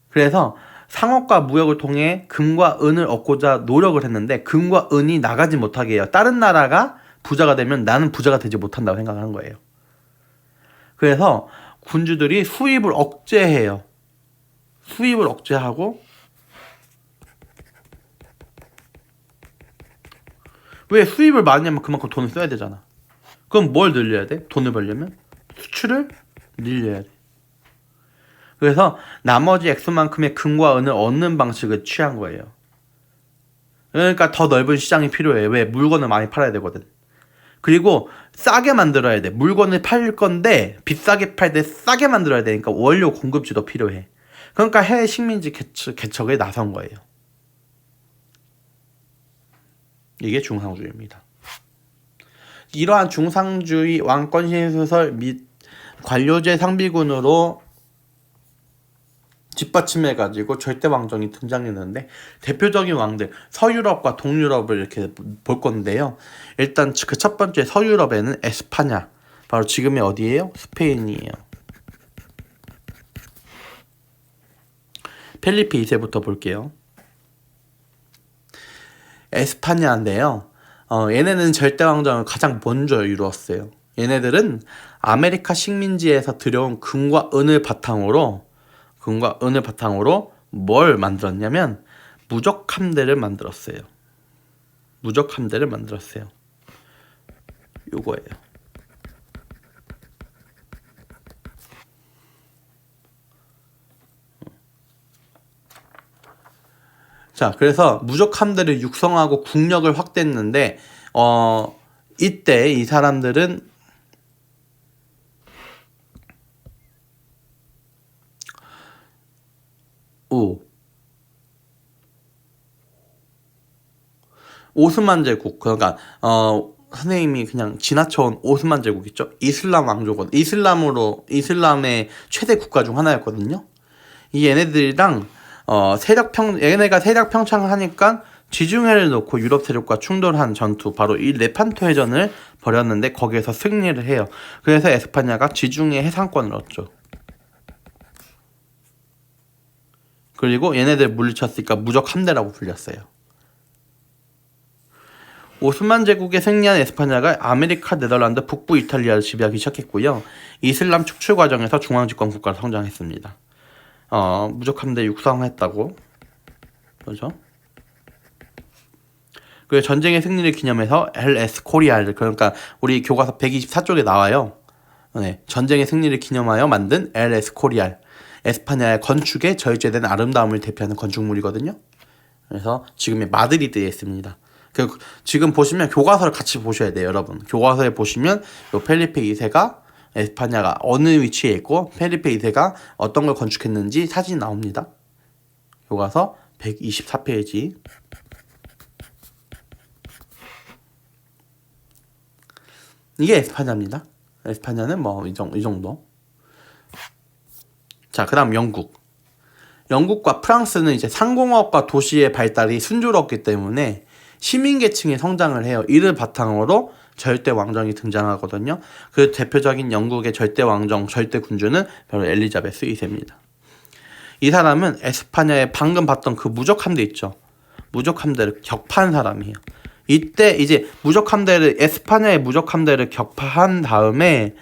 그래서 상업과 무역을 통해 금과 은을 얻고자 노력을 했는데 금과 은이 나가지 못하게 해요. 다른 나라가 부자가 되면 나는 부자가 되지 못한다고 생각하는 거예요. 그래서 군주들이 수입을 억제해요. 수입을 억제하고, 왜 수입을 많이 하면 그만큼 돈을 써야 되잖아. 그럼 뭘 늘려야 돼? 돈을 벌려면 수출을 늘려야 돼. 그래서 나머지 액수만큼의 금과 은을 얻는 방식을 취한 거예요. 그러니까 더 넓은 시장이 필요해. 왜? 물건을 많이 팔아야 되거든. 그리고 싸게 만들어야 돼. 물건을 팔 건데 비싸게 팔 때 싸게 만들어야 되니까 원료 공급지도 필요해. 그러니까 해외 식민지 개척에 나선 거예요. 이게 중상주의입니다. 이러한 중상주의 왕권 신수설 및 관료제 상비군으로 뒷받침해가지고 절대 왕정이 등장했는데, 대표적인 왕들 서유럽과 동유럽을 이렇게 볼 건데요. 일단 그 첫 번째 서유럽에는 에스파냐, 바로 지금의 어디예요? 스페인이에요. 펠리페 2세부터 볼게요. 에스파냐인데요. 얘네는 절대 왕정을 가장 먼저 이루었어요. 얘네들은 아메리카 식민지에서 들여온 금과 은을 바탕으로 뭘 만들었냐면 무적 함대를 만들었어요. 요거예요. 자, 그래서 무적 함대를 육성하고 국력을 확대했는데, 이때 이 사람들은 오스만 제국, 그러니까 선생님이 그냥 지나쳐온 오스만 제국 있죠? 이슬람 왕조거든. 이슬람의 최대 국가 중 하나였거든요. 얘네들이랑 얘네가 세력 평창을 하니까 지중해를 놓고 유럽 세력과 충돌한 전투, 바로 이 레판토 해전을 벌였는데 거기에서 승리를 해요. 그래서 에스파냐가 지중해 해상권을 얻죠. 그리고 얘네들 물리쳤으니까 무적 함대라고 불렸어요. 오스만 제국의 승리한 에스파냐가 아메리카, 네덜란드, 북부 이탈리아를 지배하기 시작했고요. 이슬람 축출 과정에서 중앙집권 국가로 성장했습니다. 무적 함대 육성했다고, 그렇죠? 그 전쟁의 승리를 기념해서 LS 코리알, 그러니까 우리 교과서 124쪽에 나와요. 네, 전쟁의 승리를 기념하여 만든 LS 코리알, 에스파냐의 건축에 저일제된 아름다움을 대표하는 건축물이거든요. 그래서 지금의 마드리드에 있습니다. 지금 보시면 교과서를 같이 보셔야 돼요, 여러분. 교과서에 보시면 요 펠리페 2세가 에스파냐가 어느 위치에 있고 펠리페 2세가 어떤 걸 건축했는지 사진이 나옵니다. 교과서 124페이지. 이게 에스파냐입니다. 에스파냐는 뭐 이 정도. 자, 그다음 영국과 프랑스는 이제 상공업과 도시의 발달이 순조롭기 때문에 시민계층이 성장을 해요. 이를 바탕으로 절대 왕정이 등장하거든요. 그 대표적인 영국의 절대 왕정, 절대 군주는 바로 엘리자베스 2세입니다. 이 사람은 에스파냐에 방금 봤던 그 무적 함대 있죠. 무적 함대를 격파한 사람이에요. 이때 이제 에스파냐의 무적 함대를 격파한 다음에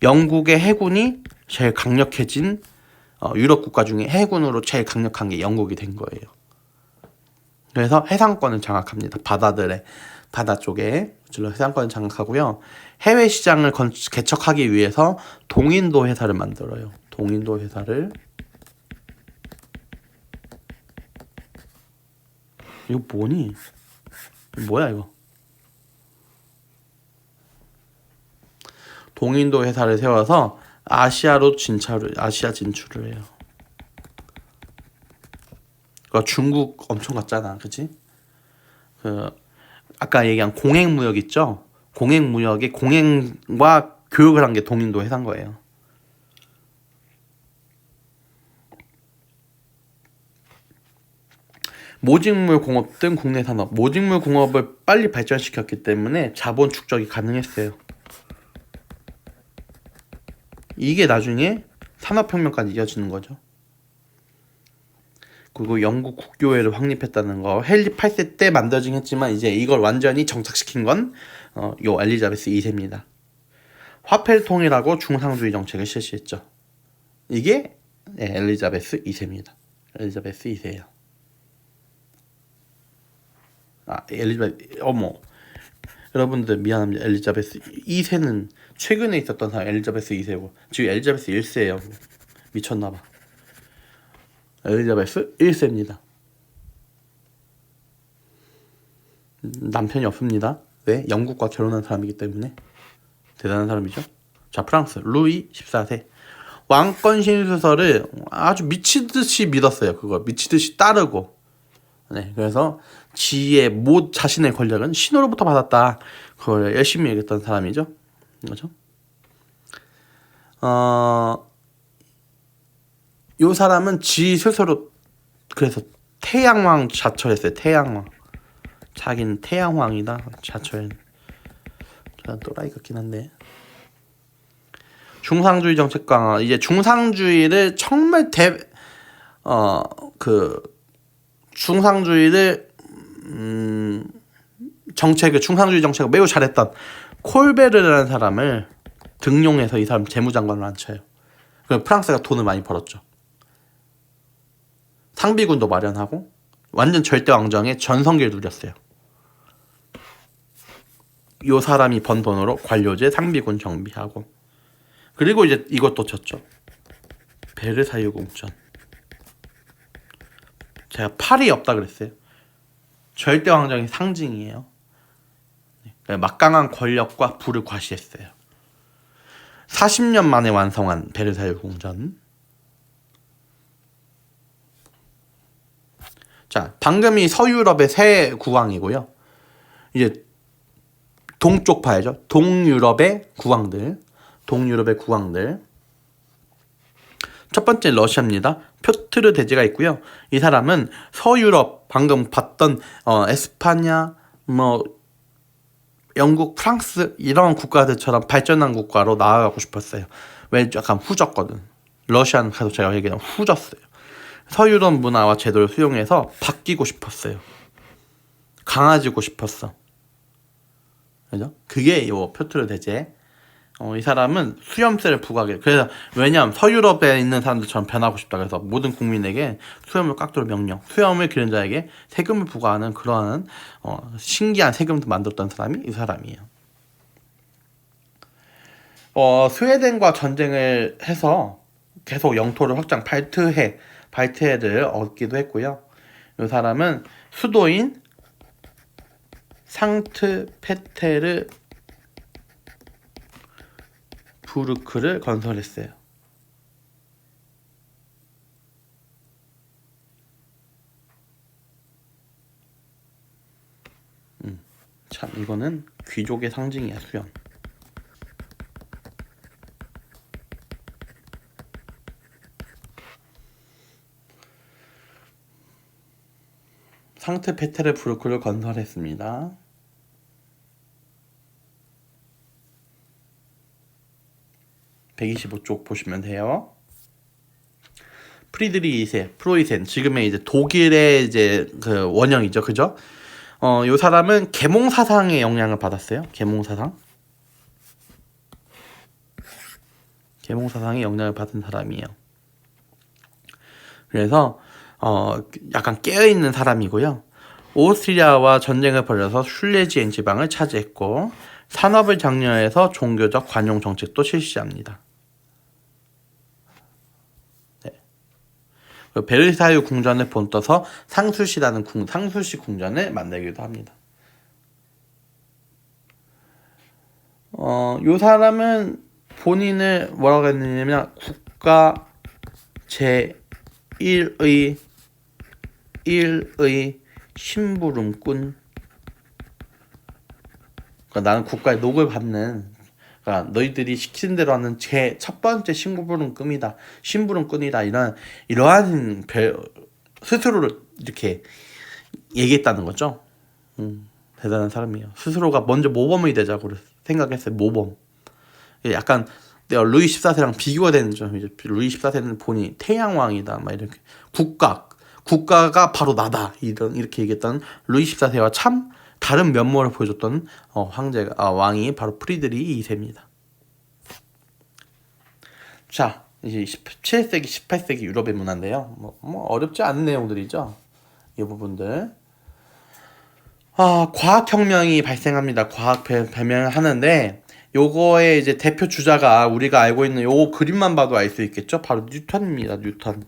영국의 해군이 제일 강력해진 유럽 국가 중에 해군으로 제일 강력한 게 영국이 된 거예요. 그래서 해상권을 장악합니다. 바다 쪽에 해상권을 장악하고요. 해외 시장을 개척하기 위해서 동인도 회사를 만들어요. 동인도 회사를. 이거 뭐니? 뭐야 이거? 동인도 회사를 세워서 아시아 진출을 해요. 중국 엄청 갔잖아, 그치? 아까 얘기한 공행무역 있죠? 공행무역에 공행과 교육을 한 게 동인도 회사인 거예요. 모직물 공업 등 국내 산업, 모직물 공업을 빨리 발전시켰기 때문에 자본 축적이 가능했어요. 이게 나중에 산업혁명까지 이어지는 거죠. 그리고 영국 국교회를 확립했다는 거. 헨리 8세 때 만들어지긴 했지만 이제 이걸 완전히 정착시킨 건 요 엘리자베스 2세입니다. 화폐를 통일하고 중상주의 정책을 실시했죠. 이게 엘리자베스 2세입니다. 엘리자베스 2세예요. 여러분들 미안합니다. 엘리자베스 2세는 최근에 있었던 사람 엘리자베스 2세고 지금 엘리자베스 1세예요. 미쳤나봐. 엘리자베스 1세입니다. 남편이 없습니다. 왜? 영국과 결혼한 사람이기 때문에. 대단한 사람이죠. 자, 프랑스 루이 14세. 왕권 신수설을 아주 미치듯이 믿었어요. 그거 미치듯이 따르고. 네, 그래서 자신의 권력은 신으로부터 받았다. 그걸 열심히 얘기했던 사람이죠. 그렇죠? 요 사람은 지 스스로 그래서 태양왕 자처했어요. 태양왕. 자기는 태양왕이다. 자처해. 또라이 같긴 한데. 중상주의 정책 강화. 이제 중상주의를 정말 중상주의 정책을 매우 잘했던 콜베르라는 사람을 등용해서 이 사람 재무장관을 앉혀요. 그래서 프랑스가 돈을 많이 벌었죠. 상비군도 마련하고 완전 절대 왕정의 전성기를 누렸어요. 이 사람이 번 돈으로 관료제 상비군 정비하고 그리고 이제 이것도 쳤죠. 베르사유 궁전. 제가 팔이 없다 그랬어요. 절대 왕정의 상징이에요. 막강한 권력과 부를 과시했어요. 40년 만에 완성한 베르사유 궁전. 자, 방금이 서유럽의 새 국왕이고요. 이제 동쪽 봐야죠. 동유럽의 국왕들. 첫 번째 러시아입니다. 표트르 대제가 있고요. 이 사람은 서유럽 방금 봤던 에스파냐, 영국, 프랑스 이런 국가들처럼 발전한 국가로 나아가고 싶었어요. 왜 약간 후졌거든. 러시아는 계속 제가 얘기한 후졌어요. 서유럽 문화와 제도를 수용해서 바뀌고 싶었어요. 강해지고 싶었어. 그죠? 그게 요 표트르 대제. 이 사람은 수염세를 부과하게. 그래서 왜냐하면 서유럽에 있는 사람들처럼 변하고 싶다. 그래서 모든 국민에게 수염을 깎도록 명령. 수염을 기른 자에게 세금을 부과하는 그러한 신기한 세금도 만들었던 사람이 이 사람이에요. 스웨덴과 전쟁을 해서 계속 영토를 확장, 발트해를 얻기도 했고요. 이 사람은 수도인 상트페테르부르크를 건설했어요. 참 이거는 귀족의 상징이야, 수염. 상트페테르부르크를 건설했습니다. (125쪽) 보시면 돼요. 프리드리히 2세, 프로이센, 지금의 이제 독일의 이제 그 원형이죠, 그죠? 요 사람은 계몽 사상의 영향을 받았어요. 계몽 사상. 계몽 사상의 영향을 받은 사람이에요. 그래서 약간 깨어있는 사람이고요. 오스트리아와 전쟁을 벌여서 슐레지행 지방을 차지했고 산업을 장려해서 종교적 관용 정책도 실시합니다. 네. 베르사유 궁전을 본떠서 상수시라는 상수시 궁전을 만들기도 합니다. 요 사람은 본인을 뭐라고 했느냐면 국가 제1의 심부름꾼. 그러니까 나는 국가의 녹을 받는, 그러니까 너희들이 시키는 대로 하는 제 첫 번째 심부름꾼이다. 이러한 스스로를 이렇게 얘기했다는 거죠. 대단한 사람이에요. 스스로가 먼저 모범이 되자고 생각했어요. 모범. 약간 내가 루이 14세랑 비교가 되는 점. 이제 루이 14세는 본인이 태양왕이다, 막 이렇게 국가가 바로 나다, 이렇게 얘기했던 루이 14세와 참 다른 면모를 보여줬던 왕이 바로 프리드리히 2세입니다. 자, 이제 17세기, 18세기 유럽의 문화인데요. 뭐 어렵지 않은 내용들이죠. 이 부분들. 과학혁명이 발생합니다. 과학 발명을 하는데 요거의 이제 대표 주자가 우리가 알고 있는 요 그림만 봐도 알 수 있겠죠. 바로 뉴턴입니다. 뉴턴.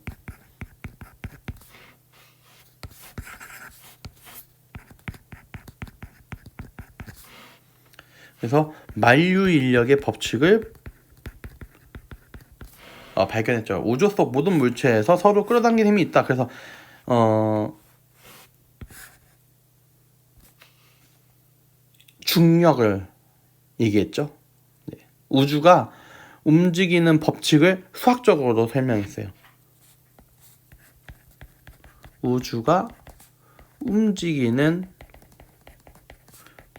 그래서 만유인력의 법칙을 발견했죠. 우주 속 모든 물체에서 서로 끌어당기는 힘이 있다. 그래서 중력을 얘기했죠. 네. 우주가 움직이는 법칙을 수학적으로 설명했어요. 우주가 움직이는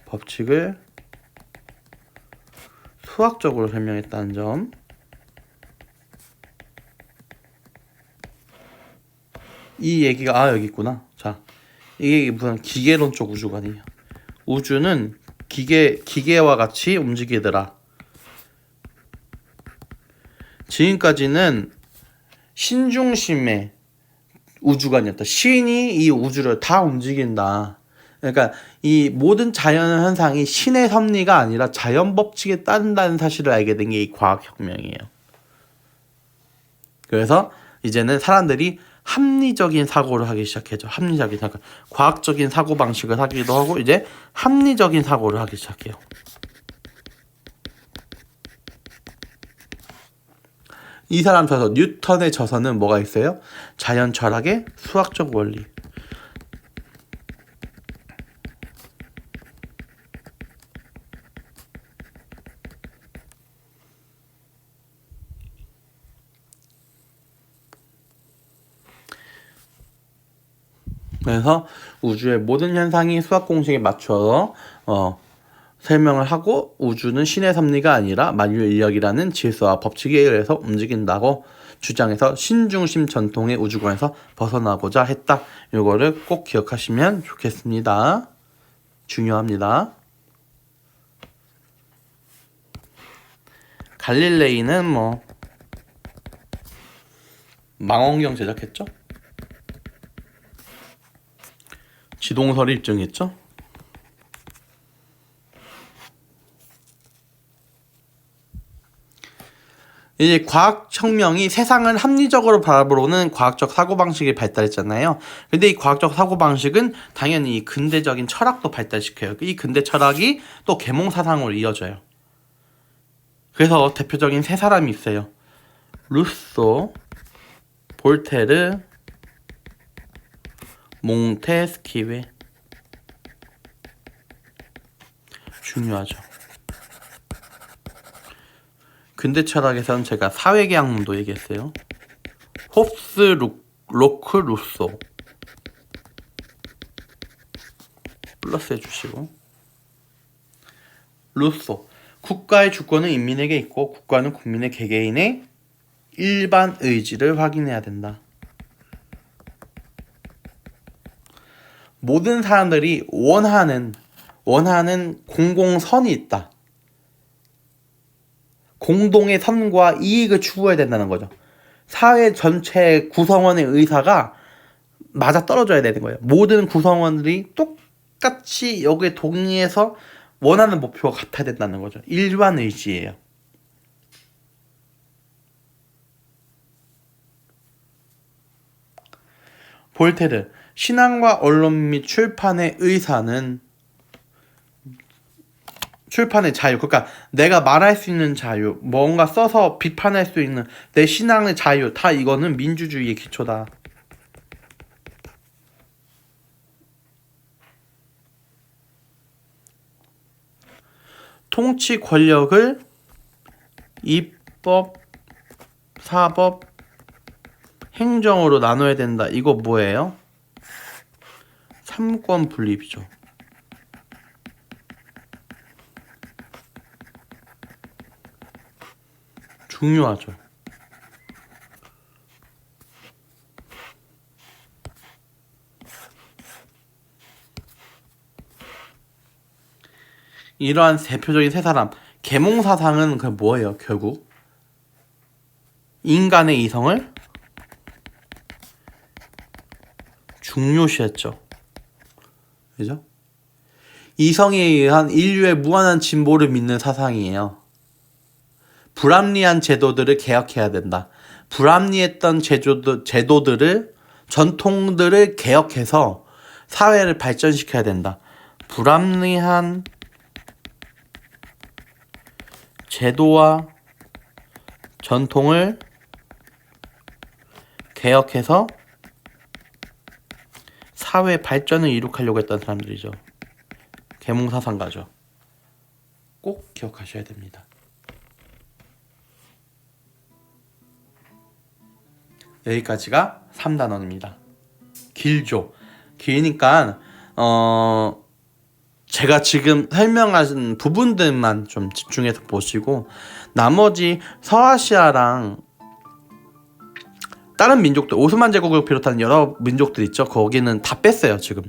법칙을 수학적으로 설명했다는 점. 이 얘기가 여기 있구나. 자, 이게 무슨 기계론적 우주가 아니에요. 우주는 기계와 같이 움직이더라. 지금까지는 신중심의 우주관이었다. 신이 이 우주를 다 움직인다. 그러니까 이 모든 자연 현상이 신의 섭리가 아니라 자연 법칙에 따른다는 사실을 알게 된 게 이 과학혁명이에요. 그래서 이제는 사람들이 합리적인 사고를 하기 시작했죠. 합리적인 사고. 과학적인 사고 방식을 하기도 하고 이제 합리적인 사고를 하기 시작해요. 이 사람 저서 뉴턴의 저서는 뭐가 있어요? 자연 철학의 수학적 원리. 그래서 우주의 모든 현상이 수학 공식에 맞춰서 설명을 하고 우주는 신의 섭리가 아니라 만유인력이라는 질서와 법칙에 의해서 움직인다고 주장해서 신중심 전통의 우주관에서 벗어나고자 했다. 이거를 꼭 기억하시면 좋겠습니다. 중요합니다. 갈릴레이는 망원경 제작했죠? 지동설을 입증했죠? 이제 과학혁명이 세상을 합리적으로 바라보는 과학적 사고방식이 발달했잖아요. 근데 이 과학적 사고방식은 당연히 이 근대적인 철학도 발달시켜요. 이 근대 철학이 또 계몽사상으로 이어져요. 그래서 대표적인 세 사람이 있어요. 루소, 볼테르, 몽테스키웨. 중요하죠. 근대 철학에서는 제가 사회계약론도 얘기했어요. 홉스, 로크, 루소 플러스 해주시고, 루소, 국가의 주권은 인민에게 있고 국가는 국민의 개개인의 일반 의지를 확인해야 된다. 모든 사람들이 원하는 공공선이 있다. 공동의 선과 이익을 추구해야 된다는 거죠. 사회 전체 구성원의 의사가 맞아 떨어져야 되는 거예요. 모든 구성원들이 똑같이 여기에 동의해서 원하는 목표가 같아야 된다는 거죠. 일반 의지예요. 볼테르, 신앙과 언론 및 출판의 의사는 출판의 자유, 그러니까 내가 말할 수 있는 자유, 뭔가 써서 비판할 수 있는 내 신앙의 자유, 다 이거는 민주주의의 기초다. 통치 권력을 입법, 사법, 행정으로 나눠야 된다. 이거 뭐예요? 삼권 분립이죠. 중요하죠. 이러한 대표적인 세 사람, 계몽사상은 그 뭐예요? 결국 인간의 이성을 중요시했죠. 그죠? 이성에 의한 인류의 무한한 진보를 믿는 사상이에요. 불합리한 제도들을 개혁해야 된다. 불합리했던 제도들을, 전통들을 개혁해서 사회를 발전시켜야 된다. 불합리한 제도와 전통을 개혁해서 사회 발전을 이룩하려고 했던 사람들이죠. 계몽사상가죠. 꼭 기억하셔야 됩니다. 여기까지가 3단원입니다. 길죠. 길니까 제가 지금 설명하신 부분들만 좀 집중해서 보시고, 나머지 서아시아랑 다른 민족들, 오스만 제국을 비롯한 여러 민족들 있죠. 거기는 다 뺐어요 지금.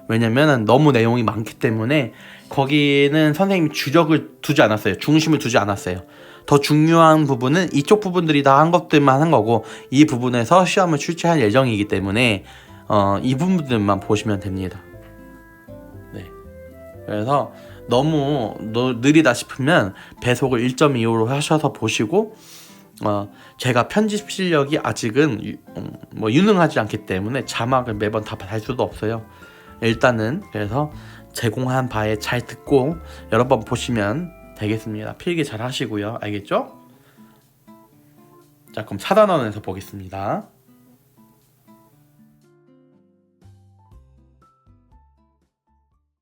왜냐면 너무 내용이 많기 때문에 거기는 선생님이 주력을 두지 않았어요. 중심을 두지 않았어요. 더 중요한 부분은 이쪽 부분들이 다 한 것들만 한 거고, 이 부분에서 시험을 출제할 예정이기 때문에 이 부분들만 보시면 됩니다. 네. 그래서 너무 느리다 싶으면 배속을 1.25로 하셔서 보시고, 제가 편집 실력이 아직은 유능하지 않기 때문에 자막을 매번 다 달 수도 없어요. 일단은 그래서 제공한 바에 잘 듣고 여러 번 보시면 되겠습니다. 필기 잘 하시고요. 알겠죠? 자, 그럼 4단원에서 보겠습니다.